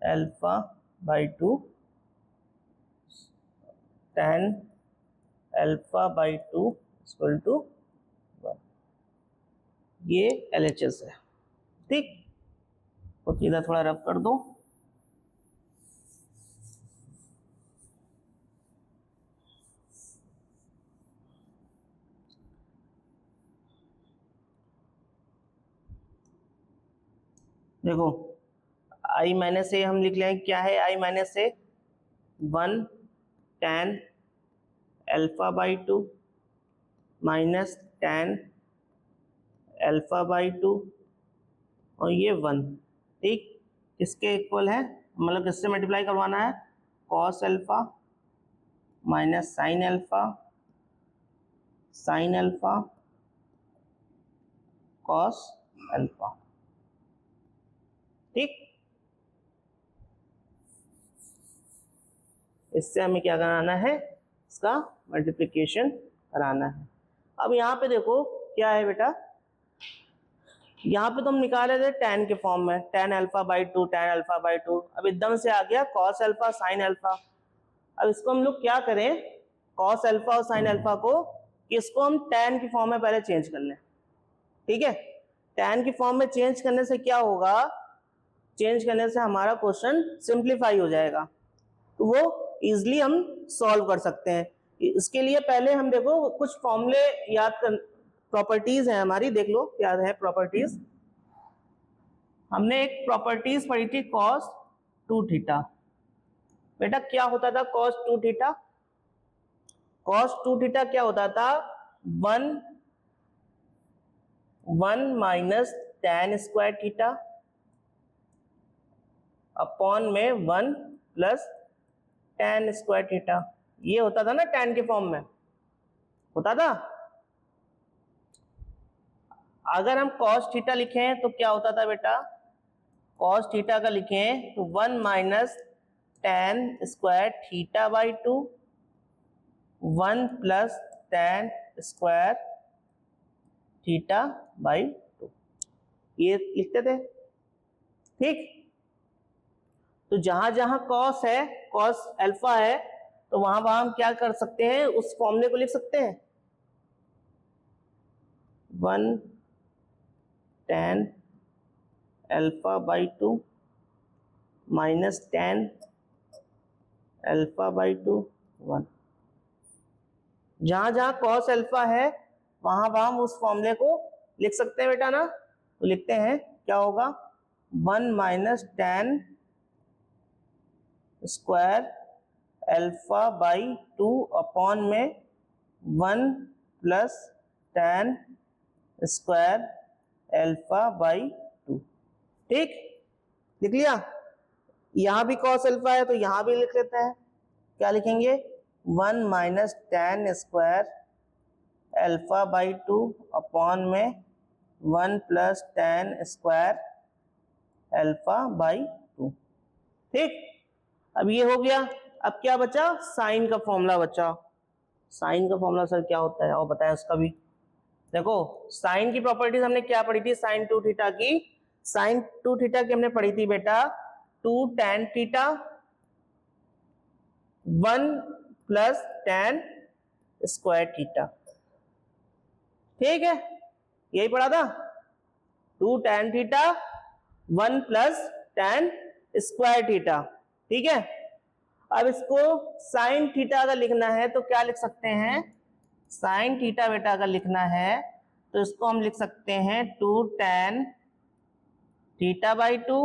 alpha by two, 10 alpha by two equal to 1। ये LHS है। ठीक, तो इधर थोड़ा रब कर दो। देखो i माइनस ए हम लिख लें। क्या है i minus A? 1 10 alpha by to minus 10 alpha by to और ये 1। ठीक, किसके इक्वल है? मतलब किससे मल्टीप्लाई करवाना है? Cos alpha minus sine alpha, sine alpha cos alpha. ठीक, इससे हमें क्या कराना है? इसका मल्टीप्लिकेशन कराना है। अब यहाँ पे देखो क्या है बेटा, यहाँ पे तो हम निकाले थे tan के फॉर्म में, tan alpha by to, tan alpha by to. अब एकदम से आ गया cos अल्फा sin अल्फा। अब इसको हम लोग क्या करें? cos अल्फा और sin अल्फा को, इसको हम tan की फॉर्म में पहले चेंज कर लें। ठीक है, tan की फॉर्म में चेंज करने से क्या होगा? चेंज करने से हमारा क्वेश्चन सिंप्लीफाई हो जाएगा, तो वो इजिली हम सॉल्व कर सकते हैं। इसके लिए पहले हम देखो कुछ फॉर्मूले याद कर, प्रॉपर्टीज है हमारी, देख लो क्या है प्रॉपर्टीज। हमने एक प्रॉपर्टीज पढ़ी थी cos 2 थीटा। बेटा क्या होता था cos 2 थीटा? cos 2 थीटा क्या होता था? 1 minus tan square theta upon में 1 प्लस tan स्क्वायर थीटा। ये होता था ना tan के फॉर्म में, होता था। अगर हम cos थीटा लिखें तो क्या होता था बेटा? cos थीटा का लिखें तो 1 minus tan square theta by two, 1 plus tan square theta by two, ये लिखते थे। ठीक, तो जहां जहां cos है, cos अल्फा है, तो वहां वहां हम क्या कर सकते हैं? उस फॉर्मूले को लिख सकते हैं। 1 tan alpha by to minus tan alpha by 2 1। जहां जहां कॉस अल्फा है वहां वहां हम उस फॉर्मूले को लिख सकते हैं बेटा ना, तो लिखते हैं क्या होगा 1 minus ten square alpha by 2 upon में 1 plus ten square alpha by 2। ठीक, लिख लिया। यहां भी कॉस अल्फा है तो यहां भी लिख लेते हैं, क्या लिखेंगे 1 minus ten square alpha by 2 upon में 1 plus ten square alpha by 2। ठीक, अब ये हो गया। अब क्या बचा, साइन का फॉर्मूला बचा। साइन का फॉर्मूला सर क्या होता है और बताएं उसका भी। देखो साइन की प्रॉपर्टीज हमने क्या पढ़ी थी, साइन 2 थीटा की, साइन 2 थीटा की हमने पढ़ी थी बेटा 2 tan theta 1 plus tan square theta. ठीक है, यही पढ़ा था 2 tan theta 1 plus tan square theta. ठीक है, अब इसको साइन थीटा अगर लिखना है तो क्या लिख सकते हैं, साइन थीटा बेटा अगर लिखना है तो इसको हम लिख सकते हैं 2 tan थीटा बाई 2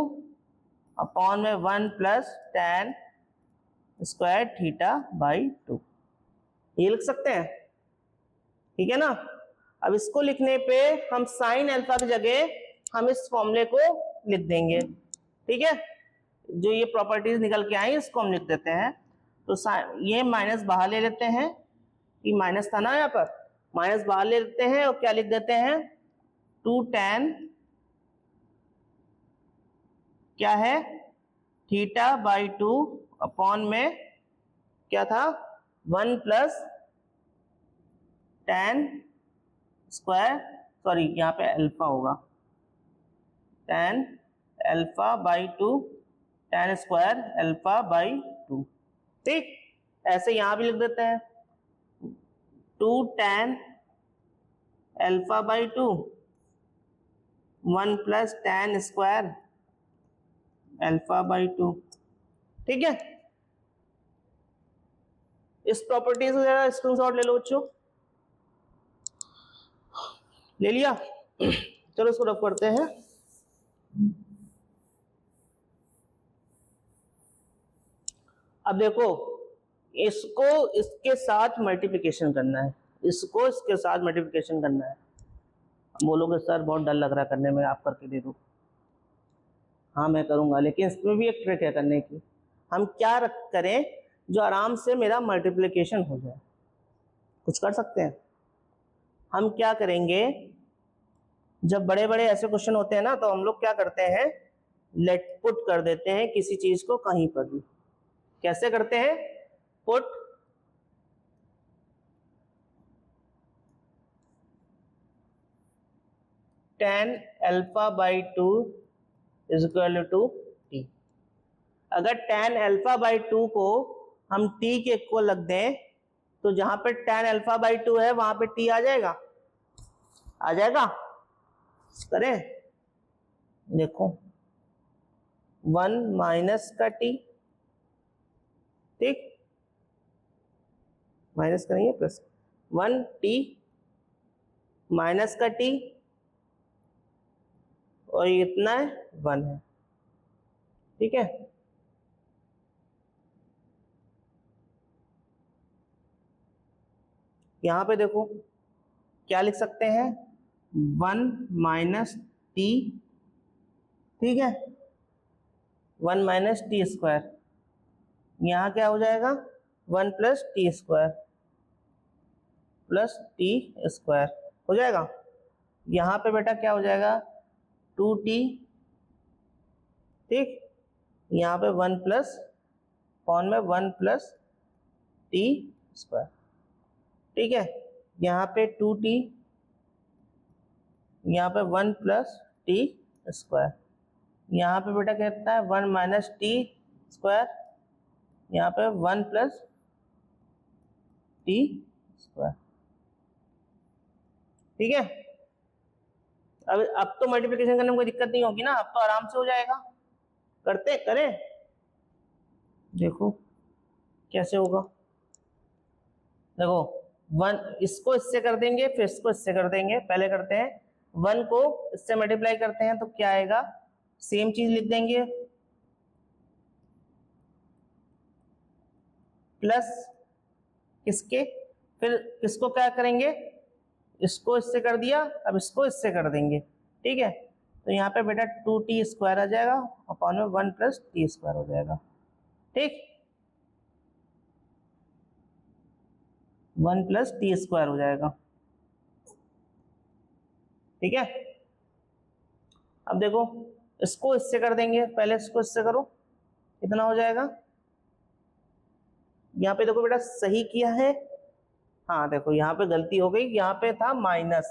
अपॉन में 1 plus tan square theta by 2, ये लिख सकते हैं। ठीक है ना, अब इसको लिखने पे हम साइन अल्फा की जगह हम इस फॉर्मूले को लिख देंगे। ठीक है, जो ये प्रॉपर्टीज निकल के आई इसको हम लिख देते हैं। तो ये माइनस बाहर ले लेते हैं, ये माइनस था ना, यहाँ पर माइनस बाहर ले लेते हैं और क्या लिख देते हैं 2 tan क्या है थीटा बाई 2 अपॉन में क्या था 1 प्लस tan स्क्वायर, सॉरी यहाँ पे अल्फा होगा, tan alpha by 2 tan square alpha by 2। ठीक, ऐसे यहां भी लिख देते हैं 2 tan alpha by 2 1 plus tan square alpha by 2। ठीक है, इस प्रॉपर्टी से जरा स्क्रीनशॉट ले लो बच्चों, ले लिया। चलो इसको रफ करते हैं। अब देखो इसको इसके साथ मल्टीप्लिकेशन करना है, इसको इसके साथ मल्टीप्लिकेशन करना है। बोलोगे सर बहुत डर लग रहा है करने में, आप करके दे दो। हाँ मैं करूंगा, लेकिन इसमें भी एक ट्रिक है करने की। हम क्या करें जो आराम से मेरा मल्टीप्लिकेशन हो जाए, कुछ कर सकते हैं। हम क्या करेंगे, जब बड़े बड़े ऐसे क्वेश्चन होते हैं ना तो हम लोग क्या करते हैं लेट पुट कर देते हैं किसी चीज को कहीं पर भी। कैसे करते हैं, put tan alpha by 2 is equal to T. अगर tan अल्फा बाई 2 को हम t के इक्वल रख दें तो जहां पे tan अल्फा बाई 2 है वहां पे t आ जाएगा, आ जाएगा। करें, देखो 1 माइनस का t, ठीक, माइनस करेंगे प्लस 1 t माइनस का t और इतना है 1 है। ठीक है, यहां पे देखो क्या लिख सकते हैं 1 माइनस टी, ठीक है 1 माइनस टी स्क्वायर, यहां क्या हो जाएगा 1 plus T square plus T square हो जाएगा। यहां पे बेटा क्या हो जाएगा 2t, ठीक, यहाँ पे 1 प्लस कौन में 1 प्लस टी स्क्वायर। ठीक है, यहाँ पे 2t, यहाँ पे 1 प्लस टी स्क्वायर, यहाँ पे बेटा कहता है 1 माइनस टी स्क्वायर, यहाँ पे 1 प्लस टी स्क्वायर। ठीक है, अब तो मल्टीप्लिकेशन करने में कोई दिक्कत नहीं होगी ना, अब तो आराम से हो जाएगा। करते करें, देखो कैसे होगा, देखो 1 इसको इससे कर देंगे, फिर इसको इससे कर देंगे। पहले करते हैं 1 को इससे मल्टीप्लाई करते हैं तो क्या आएगा, सेम चीज लिख देंगे, प्लस किसके, फिर किसको क्या करेंगे, इसको इससे कर दिया, अब इसको इससे कर देंगे। ठीक है, तो यहाँ पे बेटा 2t² आ जाएगा अपॉन में 1 + t² हो जाएगा। ठीक, 1 + t² हो जाएगा। ठीक है, अब देखो इसको इससे कर देंगे, पहले इसको इससे करो, कितना हो जाएगा। यहाँ पे देखो बेटा सही किया है, हाँ देखो यहाँ पे गलती हो गई, यहाँ पे था माइनस।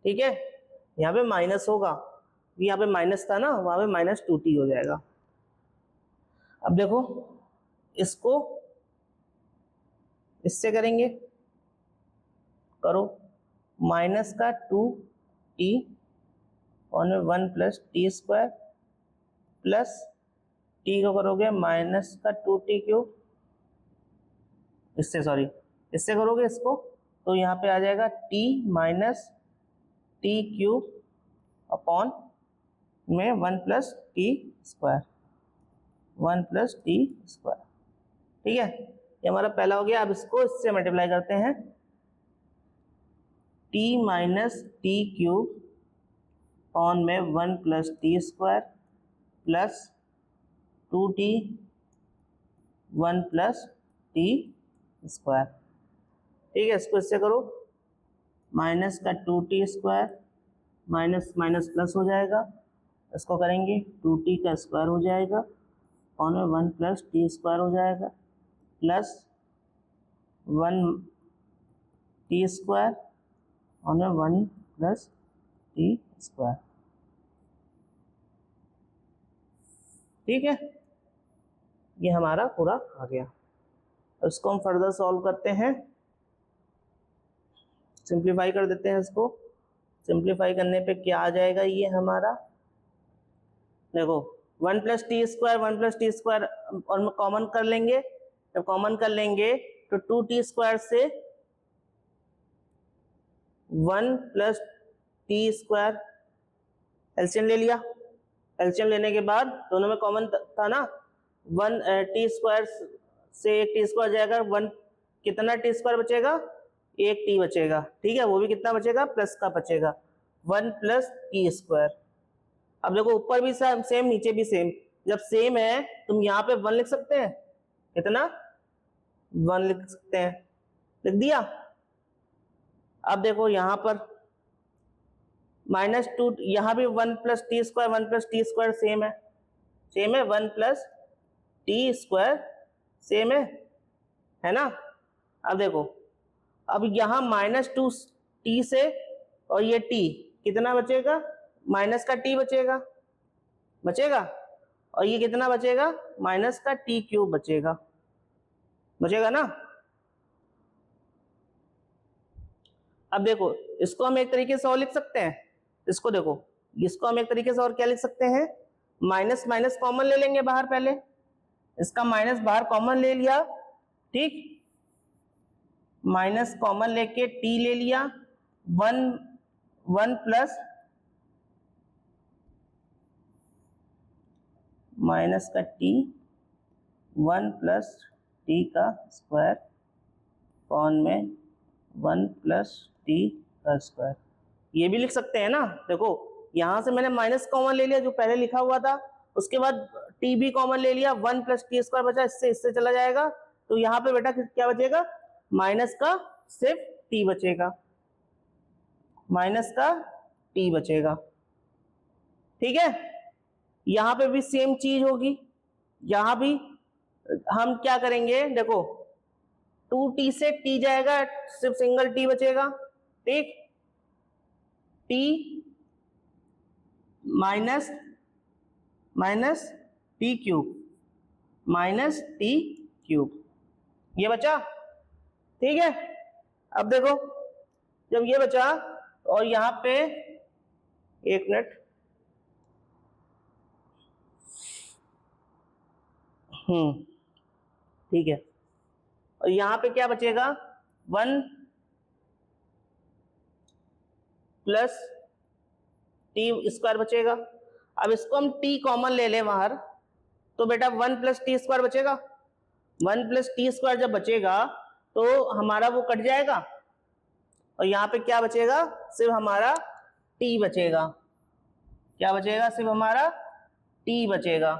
ठीक है, यहाँ पे माइनस होगा, यहाँ पे माइनस था ना, वहां पे -2t हो जाएगा। अब देखो इसको इससे करेंगे, करो, माइनस का 2t और 1 + t² प्लस t को करोगे माइनस का 2t³, इससे सॉरी इससे करोगे इसको, तो यहाँ पे आ जाएगा t - t³ अपॉन में 1 + t², 1 + t²। ठीक है, ये हमारा पहला हो गया। अब इसको इससे मल्टीप्लाई करते हैं, t - t³ अपॉन में 1 + t² प्लस 2t 1 + t²। ठीक है, इसको इससे करो, माइनस का 2t² माइनस माइनस प्लस हो जाएगा, इसको करेंगे 2t का स्क्वायर हो जाएगा और 1 + t² हो जाएगा प्लस 1 t² और 1 + t²। ठीक है, ये हमारा पूरा आ गया। इसको हम फर्दर सॉल्व करते हैं, सिंप्लीफाई कर देते हैं इसको। सिंप्लीफाई करने पे क्या आ जाएगा, ये हमारा देखो 1 + t², 1 + t² और कॉमन कर लेंगे, जब कॉमन कर लेंगे तो 2t² से 1 + t² एलसीएम ले लिया। एलसीएम लेने के बाद दोनों में कॉमन था ना, 1 t² से एक t² जाएगा, 1 कितना t² बचेगा, एक t बचेगा। ठीक है, वो भी कितना बचेगा, प्लस का बचेगा, 1 + t²। अब देखो ऊपर भी सेम नीचे भी सेम, जब सेम है तुम यहाँ पे 1 लिख सकते हैं, कितना 1 लिख सकते हैं, लिख दिया। अब देखो यहाँ पर -2, यहाँ भी 1 + t² 1 + t² सेम है, सेम है, 1 + t² सेम है ना। अब देखो, अब यहाँ -2t से और ये t कितना बचेगा, माइनस का t बचेगा और ये कितना बचेगा, माइनस का t³ बचेगा ना। अब देखो इसको हम एक तरीके से और लिख सकते हैं, इसको देखो, इसको हम एक तरीके से और क्या लिख सकते हैं, माइनस माइनस कॉमन ले लेंगे बाहर, पहले इसका माइनस बाहर कॉमन ले लिया। ठीक, माइनस कॉमन लेके t ले लिया, 1 प्लस माइनस का t 1 + t² अपॉन में 1 + t²। ये भी लिख सकते हैं ना। देखो यहां से मैंने माइनस कॉमन ले लिया जो पहले लिखा हुआ था, उसके बाद t भी कॉमन ले लिया, 1 + t² बचा, इससे चला जाएगा, तो यहाँ पे बेटा क्या बचेगा, माइनस का सिर्फ t बचेगा, माइनस का t बचेगा। ठीक है, यहां पे भी सेम चीज होगी, यहां भी हम क्या करेंगे, देखो 2t से t जाएगा, सिर्फ सिंगल t बचेगा। ठीक, t माइनस t³ -t³, ये बचा। ठीक है, अब देखो जब ये बचा और यहाँ पे एक मिनट, ठीक है, और यहाँ पे क्या बचेगा 1 प्लस टी स्क्वायर बचेगा। अब इसको हम टी कॉमन ले लें बाहर, तो बेटा 1 प्लस टी स्क्वायर बचेगा। 1 प्लस टी स्क्वायर जब बचेगा तो हमारा वो कट जाएगा और यहाँ पे क्या बचेगा, सिर्फ हमारा टी बचेगा। क्या बचेगा, सिर्फ हमारा टी बचेगा।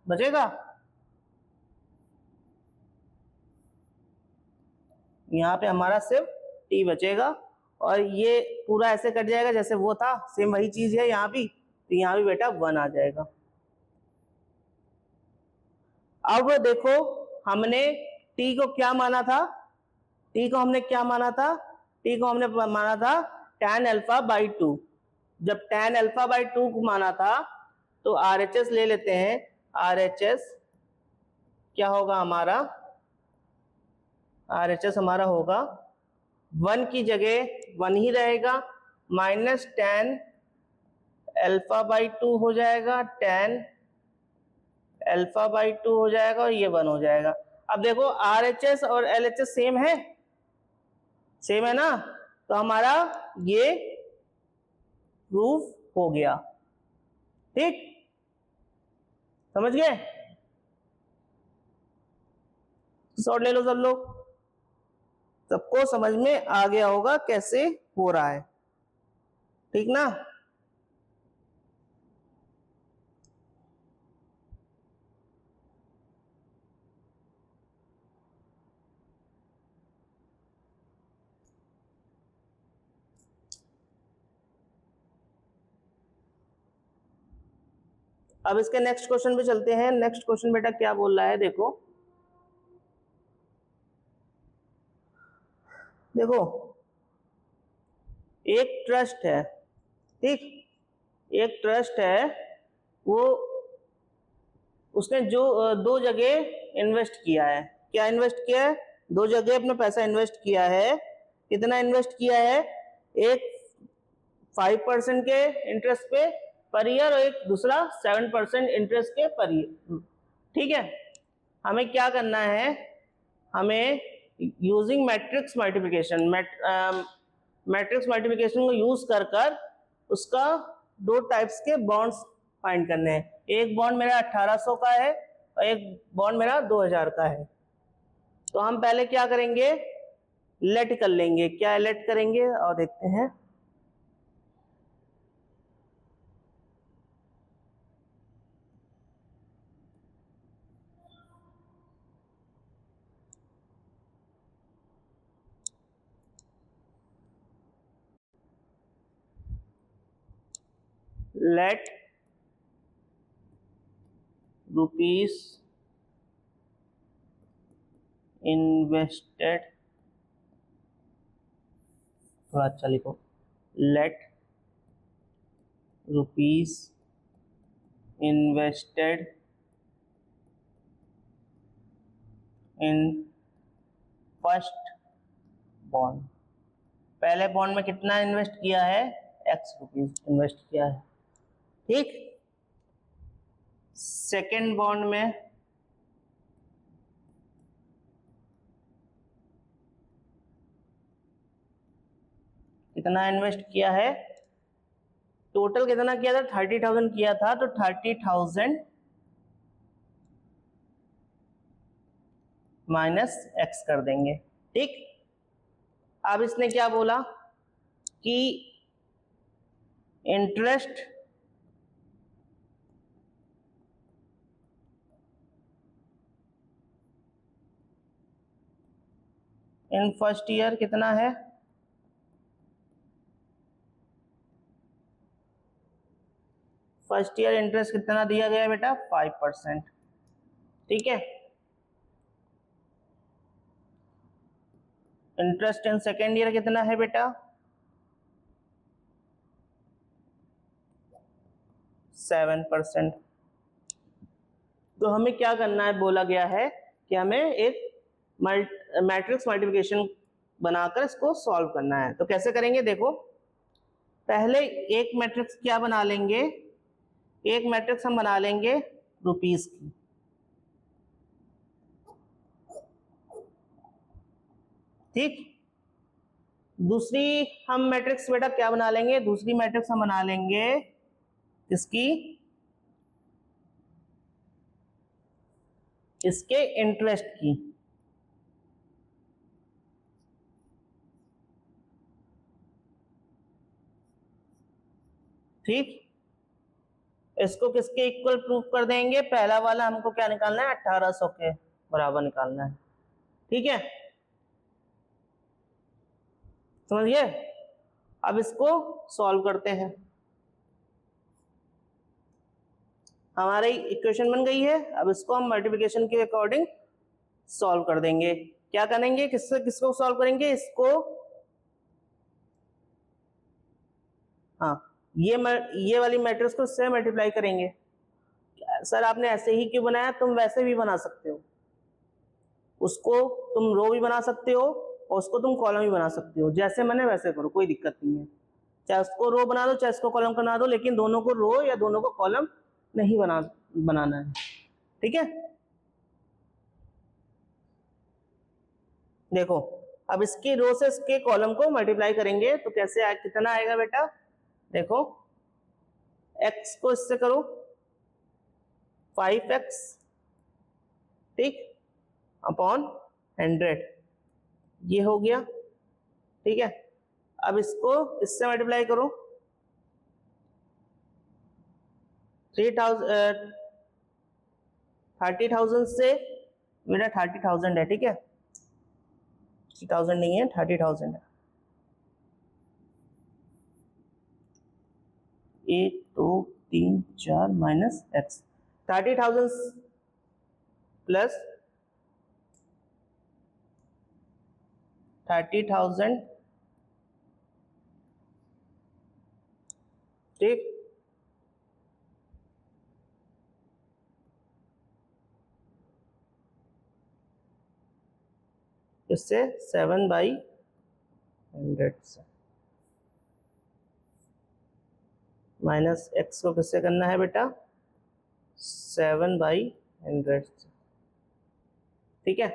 बचेगा, यहाँ पे हमारा सिर्फ टी बचेगा और ये पूरा ऐसे कट जाएगा जैसे वो था, सेम वही चीज है यहाँ भी, तो यहाँ भी बेटा 1 आ जाएगा। अब देखो हमने t को क्या माना था, t को हमने क्या माना था, t को हमने माना था tan अल्फा बाई 2। जब tan अल्फा बाई 2 को माना था तो RHS ले लेते हैं। RHS क्या होगा हमारा, RHS हमारा होगा 1 की जगह 1 ही रहेगा, माइनस tan अल्फा बाई 2 हो जाएगा, tan अल्फा बाई 2 हो जाएगा और ये 1 हो जाएगा। अब देखो RHS और LHS सेम है, सेम है ना, तो हमारा ये प्रूफ हो गया। ठीक, समझ गए? शॉर्ट ले लो सब लोग, सबको समझ में आ गया होगा कैसे हो रहा है, ठीक ना। अब इसके नेक्स्ट क्वेश्चन पे चलते हैं। नेक्स्ट क्वेश्चन बेटा क्या बोल रहा है, देखो देखो एक ट्रस्ट है, ठीक, एक ट्रस्ट है, वो उसने जो 2 जगह इन्वेस्ट किया है। क्या इन्वेस्ट किया है, 2 जगह अपना पैसा इन्वेस्ट किया है। कितना इन्वेस्ट किया है, एक 5% के इंटरेस्ट पे पर ईयर और एक दूसरा 7% इंटरेस्ट के पर ईयर। ठीक है, हमें क्या करना है, हमें using matrix multiplication, matrix multiplication को यूज कर कर उसका 2 टाइप्स के बॉन्ड्स फाइंड करने हैं। एक बॉन्ड मेरा 1800 का है और एक बॉन्ड मेरा 2000 का है। तो हम पहले क्या करेंगे, लेट कर लेंगे। क्या लेट करेंगे और देखते हैं। लेट रुपीस इन्वेस्टेड, थोड़ा अच्छा लिखो, let rupees invested in first bond. पहले बॉन्ड में कितना इन्वेस्ट किया है, x रुपीस इन्वेस्ट किया है। ठीक, सेकेंड बॉन्ड में कितना इन्वेस्ट किया है, टोटल कितना किया था, 30,000 किया था, तो 30,000 माइनस x कर देंगे। ठीक, अब इसने क्या बोला कि इंटरेस्ट इन फर्स्ट ईयर कितना है, फर्स्ट ईयर इंटरेस्ट कितना दिया गया बेटा, 5%। ठीक है, इंटरेस्ट इन सेकेंड ईयर कितना है बेटा, 7%। तो हमें क्या करना है, बोला गया है कि हमें एक मैट्रिक्स मल्टीप्लिकेशन बनाकर इसको सॉल्व करना है। तो कैसे करेंगे, देखो पहले एक मैट्रिक्स क्या बना लेंगे, एक मैट्रिक्स हम बना लेंगे रुपीस की। ठीक। दूसरी हम मैट्रिक्स बेटा क्या बना लेंगे, दूसरी मैट्रिक्स हम बना लेंगे किसकी, इसके इंटरेस्ट की। ठीक, इसको किसके इक्वल प्रूफ कर देंगे, पहला वाला हमको क्या निकालना है, 1800 के बराबर निकालना है। ठीक है, समझिए। अब इसको सॉल्व करते हैं, हमारी इक्वेशन बन गई है। अब इसको हम मल्टीप्लिकेशन के अकॉर्डिंग सॉल्व कर देंगे। क्या करेंगे, किससे किसको सॉल्व करेंगे, इसको, हाँ ये वाली मैट्रिक्स को इससे मल्टीप्लाई करेंगे। सर आपने ऐसे ही क्यों बनाया, तुम वैसे भी बना सकते हो, उसको तुम रो भी बना सकते हो और उसको तुम कॉलम भी बना सकते हो, जैसे मैंने वैसे करो, कोई दिक्कत नहीं है। चाहे उसको रो बना दो चाहे उसको कॉलम बना दो, लेकिन दोनों को रो या दोनों को कॉलम नहीं बनाना है। ठीक है, देखो अब इसकी रो से इसके कॉलम को मल्टीप्लाई करेंगे तो कैसे कितना आएगा बेटा, देखो x को इससे करो 5x, ठीक, अपॉन 100, ये हो गया। ठीक है, अब इसको इससे मल्टीप्लाई करो 30,000 से, मेरा 30,000 है, ठीक है, 30,000 नहीं है, 30,000 है। 1 2 3 4 माइनस x, 30,000 प्लस 30,000, ठीक, इससे 7/100 से माइनस x को किससे करना है बेटा, 7/100 से। ठीक है,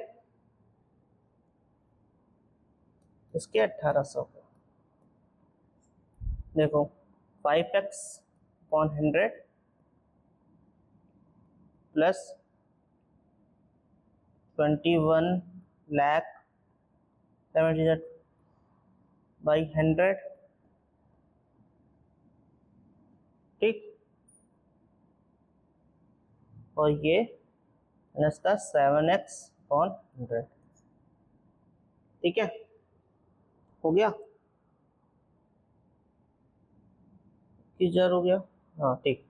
इसके 1800 को देखो 5x अपॉन 100 प्लस 21,70,000/100, ठीक, और ये इसका 7x अपॉन 100। ठीक है, हो गया, 21,000 हो गया, हाँ ठीक,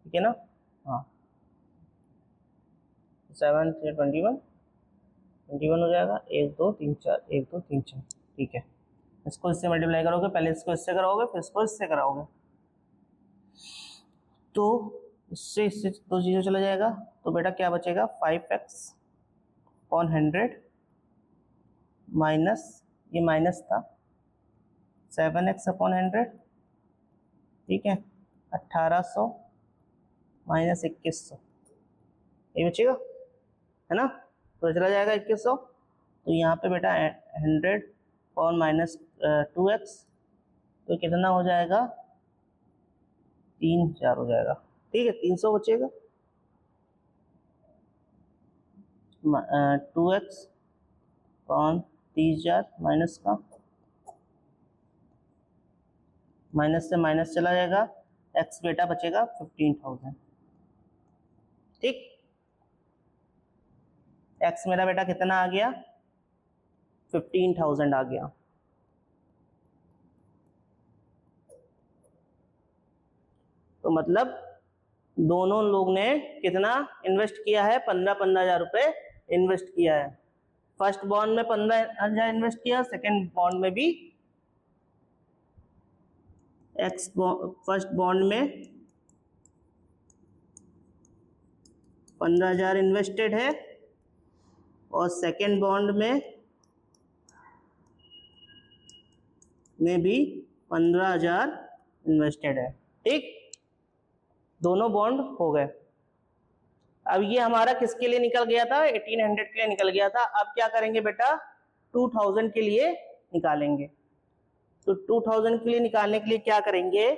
ठीक है ना, हाँ 7 से 21 हो जाएगा, 1 2 3 4, 1 2 3 4। ठीक है, इसको इससे मल्टीप्लाई करोगे, पहले इसको इससे कराओगे फिर इसको इससे कराओगे, तो इससे इससे दो चीज़ें चला जाएगा, तो बेटा क्या बचेगा, 5x अपॉन 100 माइनस, ये माइनस था, 7x अपॉन 100, ठीक है, 1800 माइनस 2100, ये बचेगा, है ना, तो चला जाएगा 2100। तो यहाँ पे बेटा 100 और माइनस 2x, तो कितना हो जाएगा, 3,4 हो जाएगा। ठीक है, 300 बचेगा, 2x अपॉन 30,000 माइनस का, माइनस से माइनस चला जाएगा, x बेटा बचेगा 15,000। ठीक, x मेरा बेटा कितना आ गया, 15,000 आ गया। तो मतलब दोनों लोग ने कितना इन्वेस्ट किया है, 15,000 रुपए इन्वेस्ट किया है। फर्स्ट बॉन्ड में 15,000 इन्वेस्ट किया, सेकेंड बॉन्ड में भी फर्स्ट बॉन्ड में 15,000 इन्वेस्टेड है और सेकेंड बॉन्ड में भी 15,000 इन्वेस्टेड है। ठीक, दोनों बॉन्ड हो गए। अब ये हमारा किसके लिए निकल गया था, 1800 के लिए निकल गया था। अब क्या करेंगे बेटा, 2000 के लिए निकालेंगे। तो 2000 के लिए निकालने के लिए क्या करेंगे,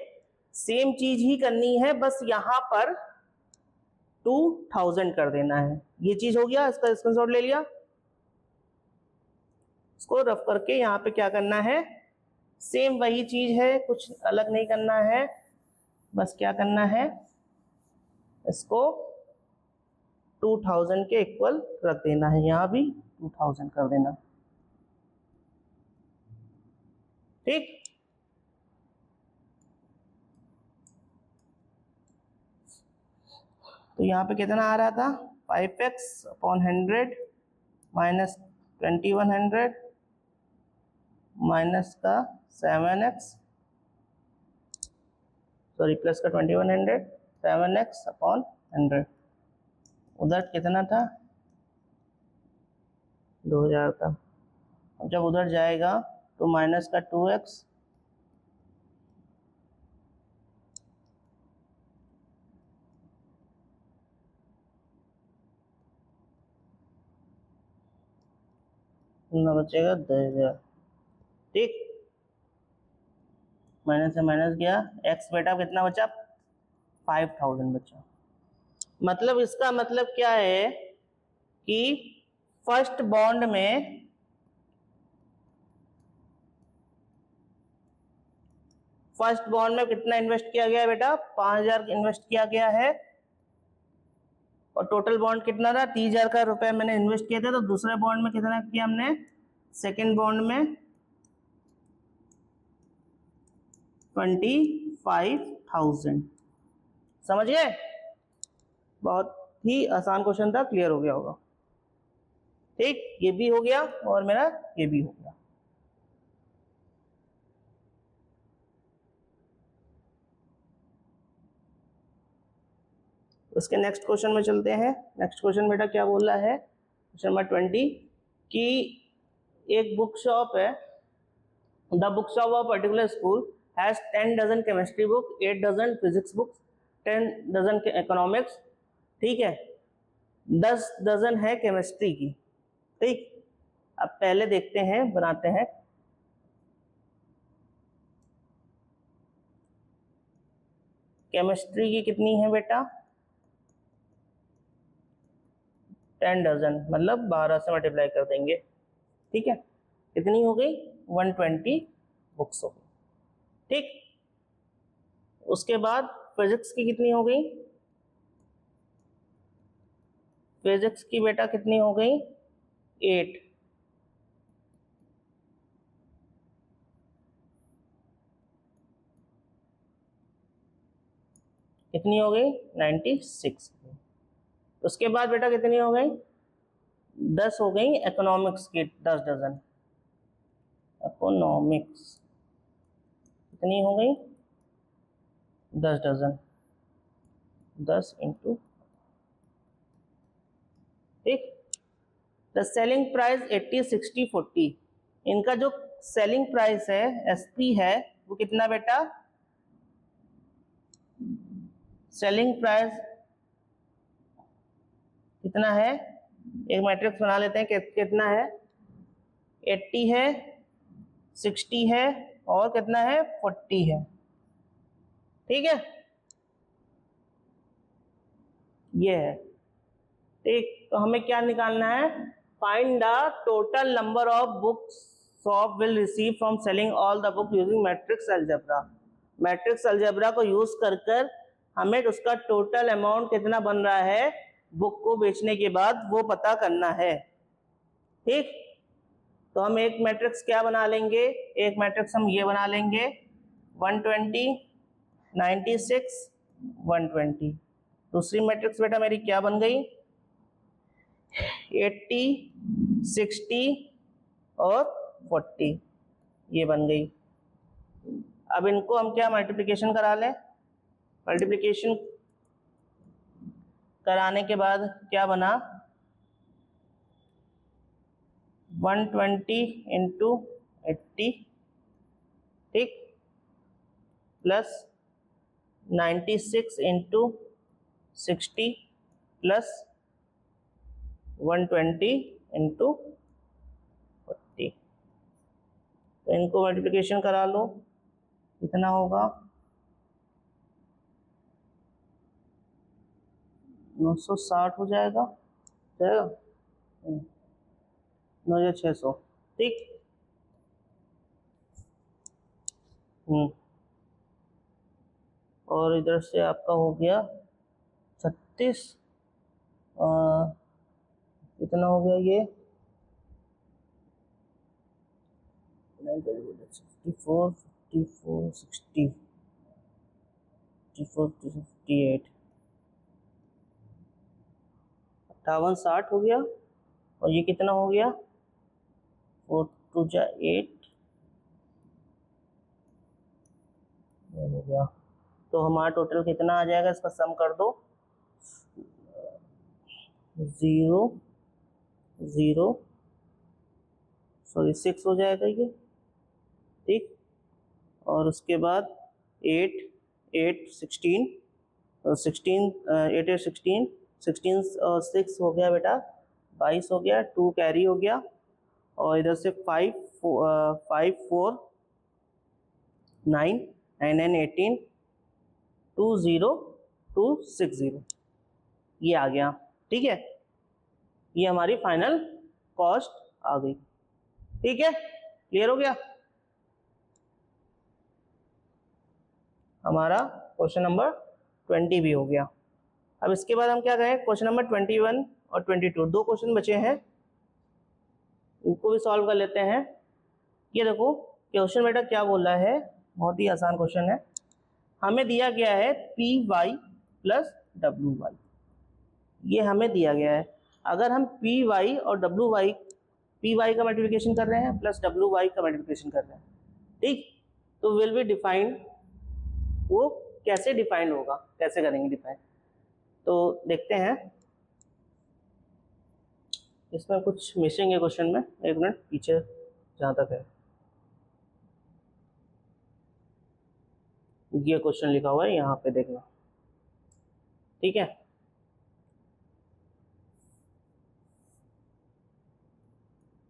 सेम चीज ही करनी है, बस यहां पर 2000 कर देना है। ये चीज हो गया, इसका स्क्रीनशॉट ले लिया, इसको रफ करके यहाँ पे क्या करना है, सेम वही चीज है, कुछ अलग नहीं करना है, बस क्या करना है, इसको 2000 के इक्वल रख देना है, यहां भी 2000 कर देना। ठीक, तो यहाँ पे कितना आ रहा था, 5x/100 माइनस 2100 माइनस का 7x, सॉरी प्लस का 2100, 7x/100। उधर कितना था, 2000 था। अब जब उधर जाएगा तो माइनस का 2x, बचेगा 2000। ठीक, माइनस से माइनस गया, x बेटा कितना बचा, 5000 बचा। मतलब इसका मतलब क्या है कि फर्स्ट बॉन्ड में कितना इन्वेस्ट किया गया है बेटा, 5000 इन्वेस्ट किया गया है, और टोटल बॉन्ड कितना था, 30,000 का रुपए मैंने इन्वेस्ट किया था। तो दूसरे बॉन्ड में कितना किया हमने, सेकेंड बॉन्ड में 25,000। समझ गए, बहुत ही आसान क्वेश्चन था, क्लियर हो गया होगा। ठीक, ये भी हो गया और मेरा ये भी हो गया। उसके नेक्स्ट क्वेश्चन में चलते हैं। नेक्स्ट क्वेश्चन बेटा क्या बोल रहा है, क्वेश्चन नंबर 20 कि एक बुक शॉप है, the book shop of particular school has 10 dozen chemistry book, 8 dozen physics books, 10 dozen economics. ठीक है, 10 डजन है केमिस्ट्री की। ठीक, अब पहले देखते हैं, बनाते हैं। केमिस्ट्री की कितनी है बेटा, 10 डजन, मतलब 12 से मल्टीप्लाई कर देंगे। ठीक है, कितनी हो गई, 120 बुक्स हो गई। ठीक, उसके बाद फिजिक्स की कितनी हो गई, फिजिक्स की बेटा कितनी हो गई, 8। कितनी हो गई, 96। उसके बाद बेटा कितनी हो गई, 10 हो गई इकोनॉमिक्स की, 10 डजन इकोनॉमिक्स, कितनी हो गई, 10 डजन, 10 इंटू। ठीक, द सेलिंग प्राइस 80, 60, 40। इनका जो सेलिंग प्राइस है, एसपी है, वो कितना बेटा, सेलिंग प्राइस कितना है, एक मैट्रिक्स बना लेते हैं, कितना है, 80 है, 60 है, और कितना है, 40 है। ठीक है, ये है। ठीक, तो हमें क्या निकालना है, find the total number of books shop will receive from selling all the book using matrix algebra. Matrix algebra को यूज कर हमें उसका टोटल अमाउंट कितना बन रहा है बुक को बेचने के बाद, वो पता करना है। ठीक, तो हम एक मैट्रिक्स क्या बना लेंगे, एक मैट्रिक्स हम ये बना लेंगे, 120, 96, 120। दूसरी मैट्रिक्स बेटा मेरी क्या बन गई, 80, 60 और 40, ये बन गई। अब इनको हम क्या मल्टीप्लिकेशन करा लें, मल्टीप्लिकेशन कराने के बाद क्या बना, 120 इंटू 80, ठीक, प्लस 96 इंटू 60 प्लस 120 इंटू 40। तो इनको मल्टीप्लिकेशन करा लो, कितना होगा 960 हो जाएगा, जाएगा 9600, ठीक। और इधर से आपका हो गया 36, कितना हो गया ये 54, 54, 60, 54, 58, 5860 हो गया। और ये कितना हो गया 4 2 जा 8 हो गया। तो हमारा टोटल कितना आ जाएगा, इसका सम कर दो, 0 0 सॉरी 6 हो जाएगा ये, ठीक। और उसके बाद 8 8 16 16 8 8 16 16 और 6 हो गया बेटा 22 हो गया, 2 कैरी हो गया। और इधर से 5 5 4 9 9 9 18 2 0 2 6 0, ये आ गया, ठीक है। ये हमारी फाइनल कॉस्ट आ गई, ठीक है। क्लियर हो गया हमारा क्वेश्चन नंबर 20 भी हो गया। अब इसके बाद हम क्या करें, क्वेश्चन नंबर 21 और 22 दो क्वेश्चन बचे हैं, इनको भी सॉल्व कर लेते हैं। ये देखो क्वेश्चन बेटा क्या बोल रहा है, बहुत ही आसान क्वेश्चन है। हमें दिया गया है P Y plus W Y, ये हमें दिया गया है। अगर हम पी वाई और डब्ल्यू वाई, पी वाई का मल्टीप्लिकेशन कर रहे हैं प्लस डब्ल्यू वाई का मल्टीप्लिकेशन कर रहे हैं, ठीक, तो विल बी डिफाइंड, वो कैसे डिफाइन होगा, कैसे करेंगे डिफाइन, तो देखते हैं। इसमें कुछ मिसिंग है क्वेश्चन में, एक मिनट पीछे जहाँ तक है ये क्वेश्चन लिखा हुआ है, यहाँ पे देखना, ठीक है।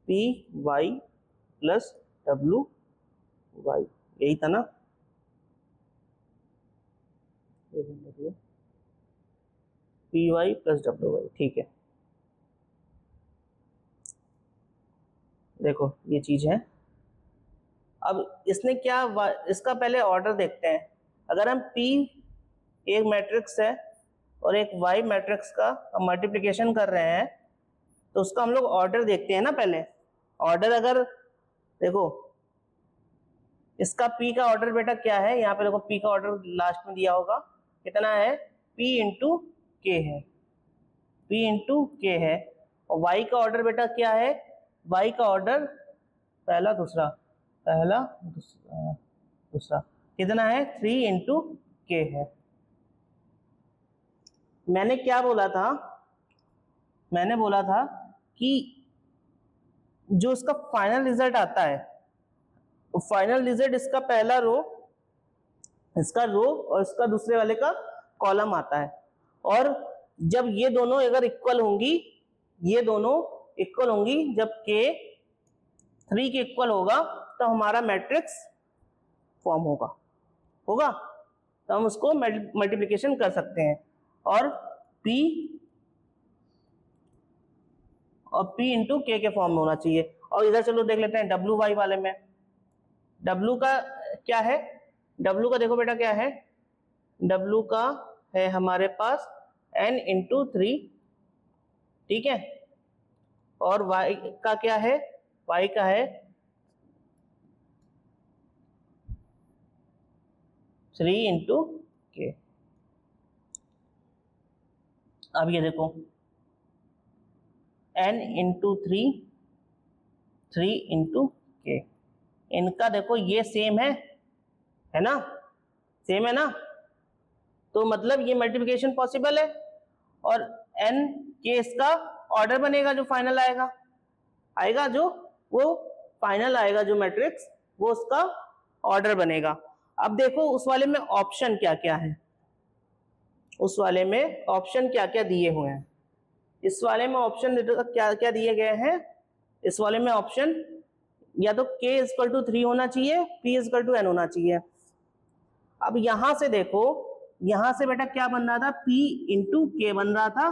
P Y plus W Y, यही था ना, P Y plus W Y, ठीक है। देखो ये चीज है। अब इसने क्या, इसका पहले ऑर्डर देखते हैं। अगर हम P एक मैट्रिक्स है और एक Y मैट्रिक्स का हम मल्टीप्लिकेशन कर रहे हैं, तो उसका हम लोग ऑर्डर देखते हैं ना पहले। ऑर्डर अगर देखो इसका P का ऑर्डर बेटा क्या है, यहाँ पे देखो P का ऑर्डर लास्ट में दिया होगा, कितना है P इंटू के है, P इंटू के है। और Y का ऑर्डर बेटा क्या है, Y का ऑर्डर पहला दूसरा, पहला दूसरा कितना है 3 इंटू के है। मैंने क्या बोला था, मैंने बोला था कि जो इसका फाइनल रिजल्ट आता है, फाइनल रिजल्ट इसका पहला रो, इसका रो और इसका दूसरे वाले का कॉलम आता है। और जब ये दोनों अगर इक्वल होंगी, ये दोनों इक्वल होंगी, जब के 3 के इक्वल होगा तो हमारा मैट्रिक्स फॉर्म होगा, तो हम उसको मल्टीप्लिकेशन कर सकते हैं। और P इंटू के फॉर्म में होना चाहिए। और इधर चलो देख लेते हैं डब्ल्यू वाई वाले में, डब्ल्यू का क्या है, डब्ल्यू का देखो बेटा क्या है, डब्ल्यू का है हमारे पास n इंटू 3, ठीक है। और y का क्या है, y का है 3 इंटू के। अब ये देखो n इंटू 3 3 इंटू के, इनका देखो ये सेम है ना, सेम है ना, तो मतलब ये मल्टीप्लिकेशन पॉसिबल है। और n के इसका ऑर्डर बनेगा, जो फाइनल आएगा जो वो फाइनल आएगा जो मैट्रिक्स, वो उसका ऑर्डर बनेगा। अब देखो उस वाले में ऑप्शन क्या क्या है, उस वाले में ऑप्शन क्या क्या दिए हुए हैं। इस वाले में ऑप्शन क्या क्या दिए गए हैं। इस वाले में ऑप्शन या तो k इक्वल टू 3 होना चाहिए, p इक्वल टू n होना चाहिए। अब यहां से देखो, यहां से बेटा क्या बन रहा था, p इंटू के बन रहा था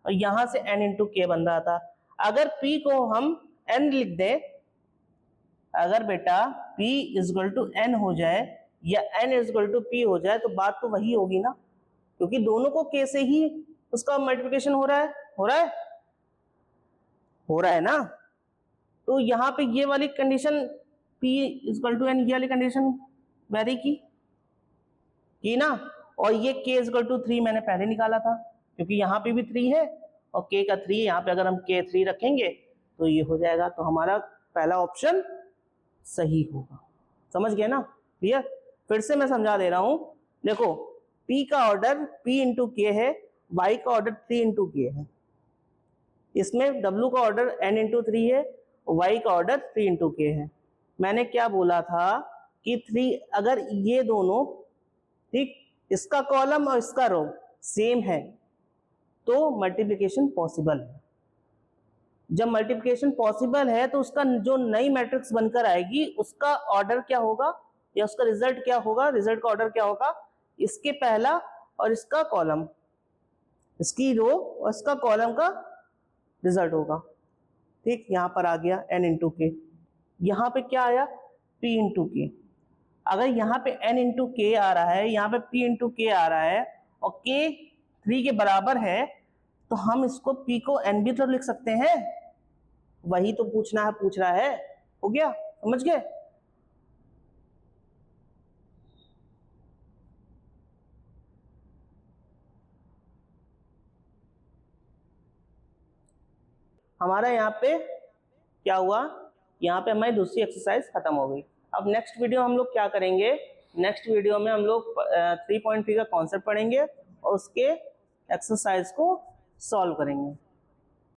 और यहां से n इंटू के बन रहा था। अगर p को हम n लिख दें, अगर बेटा p इक्वल टू n हो जाए या n इक्वल टू p हो जाए तो बात तो वही होगी ना, क्योंकि दोनों को k से ही उसका मल्टीप्लिकेशन हो रहा है, हो रहा है ना। तो यहाँ पे ये वाली condition p equal to n, ये वाली कंडीशन वेरी की ना, और ये k इक्वल टू 3 मैंने पहले निकाला था, क्योंकि यहाँ पे भी 3 है और k का 3, यहाँ पे अगर हम k 3 रखेंगे तो ये हो जाएगा। तो हमारा पहला ऑप्शन सही होगा। समझ गए ना, क्लियर। फिर से मैं समझा दे रहा हूं, देखो p का ऑर्डर p इंटू के है, y का ऑर्डर 3 इंटू के है, इसमें w का ऑर्डर n इंटू 3 है, y का ऑर्डर 3 इंटू के है। मैंने क्या बोला था कि 3, अगर ये दोनों ठीक, इसका कॉलम और इसका रो सेम है तो मल्टीप्लिकेशन पॉसिबल है। जब मल्टीप्लिकेशन पॉसिबल है तो उसका जो नई मैट्रिक्स बनकर आएगी उसका ऑर्डर क्या होगा या उसका रिजल्ट क्या होगा, रिजल्ट का ऑर्डर क्या होगा, इसके पहला और इसका कॉलम, इसकी रो और इसका कॉलम का रिजल्ट होगा। ठीक, यहां पर आ गया n इंटू के, यहां पे क्या आया p इंटू के। अगर यहाँ पे n इंटू के आ रहा है, यहाँ पे p इंटू के आ रहा है और k 3 के बराबर है, तो हम इसको p को n भी तो लिख सकते हैं। वही तो पूछ रहा है। हो गया, समझ गए। हमारा यहाँ पे क्या हुआ, यहाँ पे हमारी दूसरी एक्सरसाइज खत्म हो गई। अब नेक्स्ट वीडियो हम लोग क्या करेंगे, नेक्स्ट वीडियो में हम लोग 3.3 का कॉन्सेप्ट पढ़ेंगे और उसके एक्सरसाइज को सॉल्व करेंगे।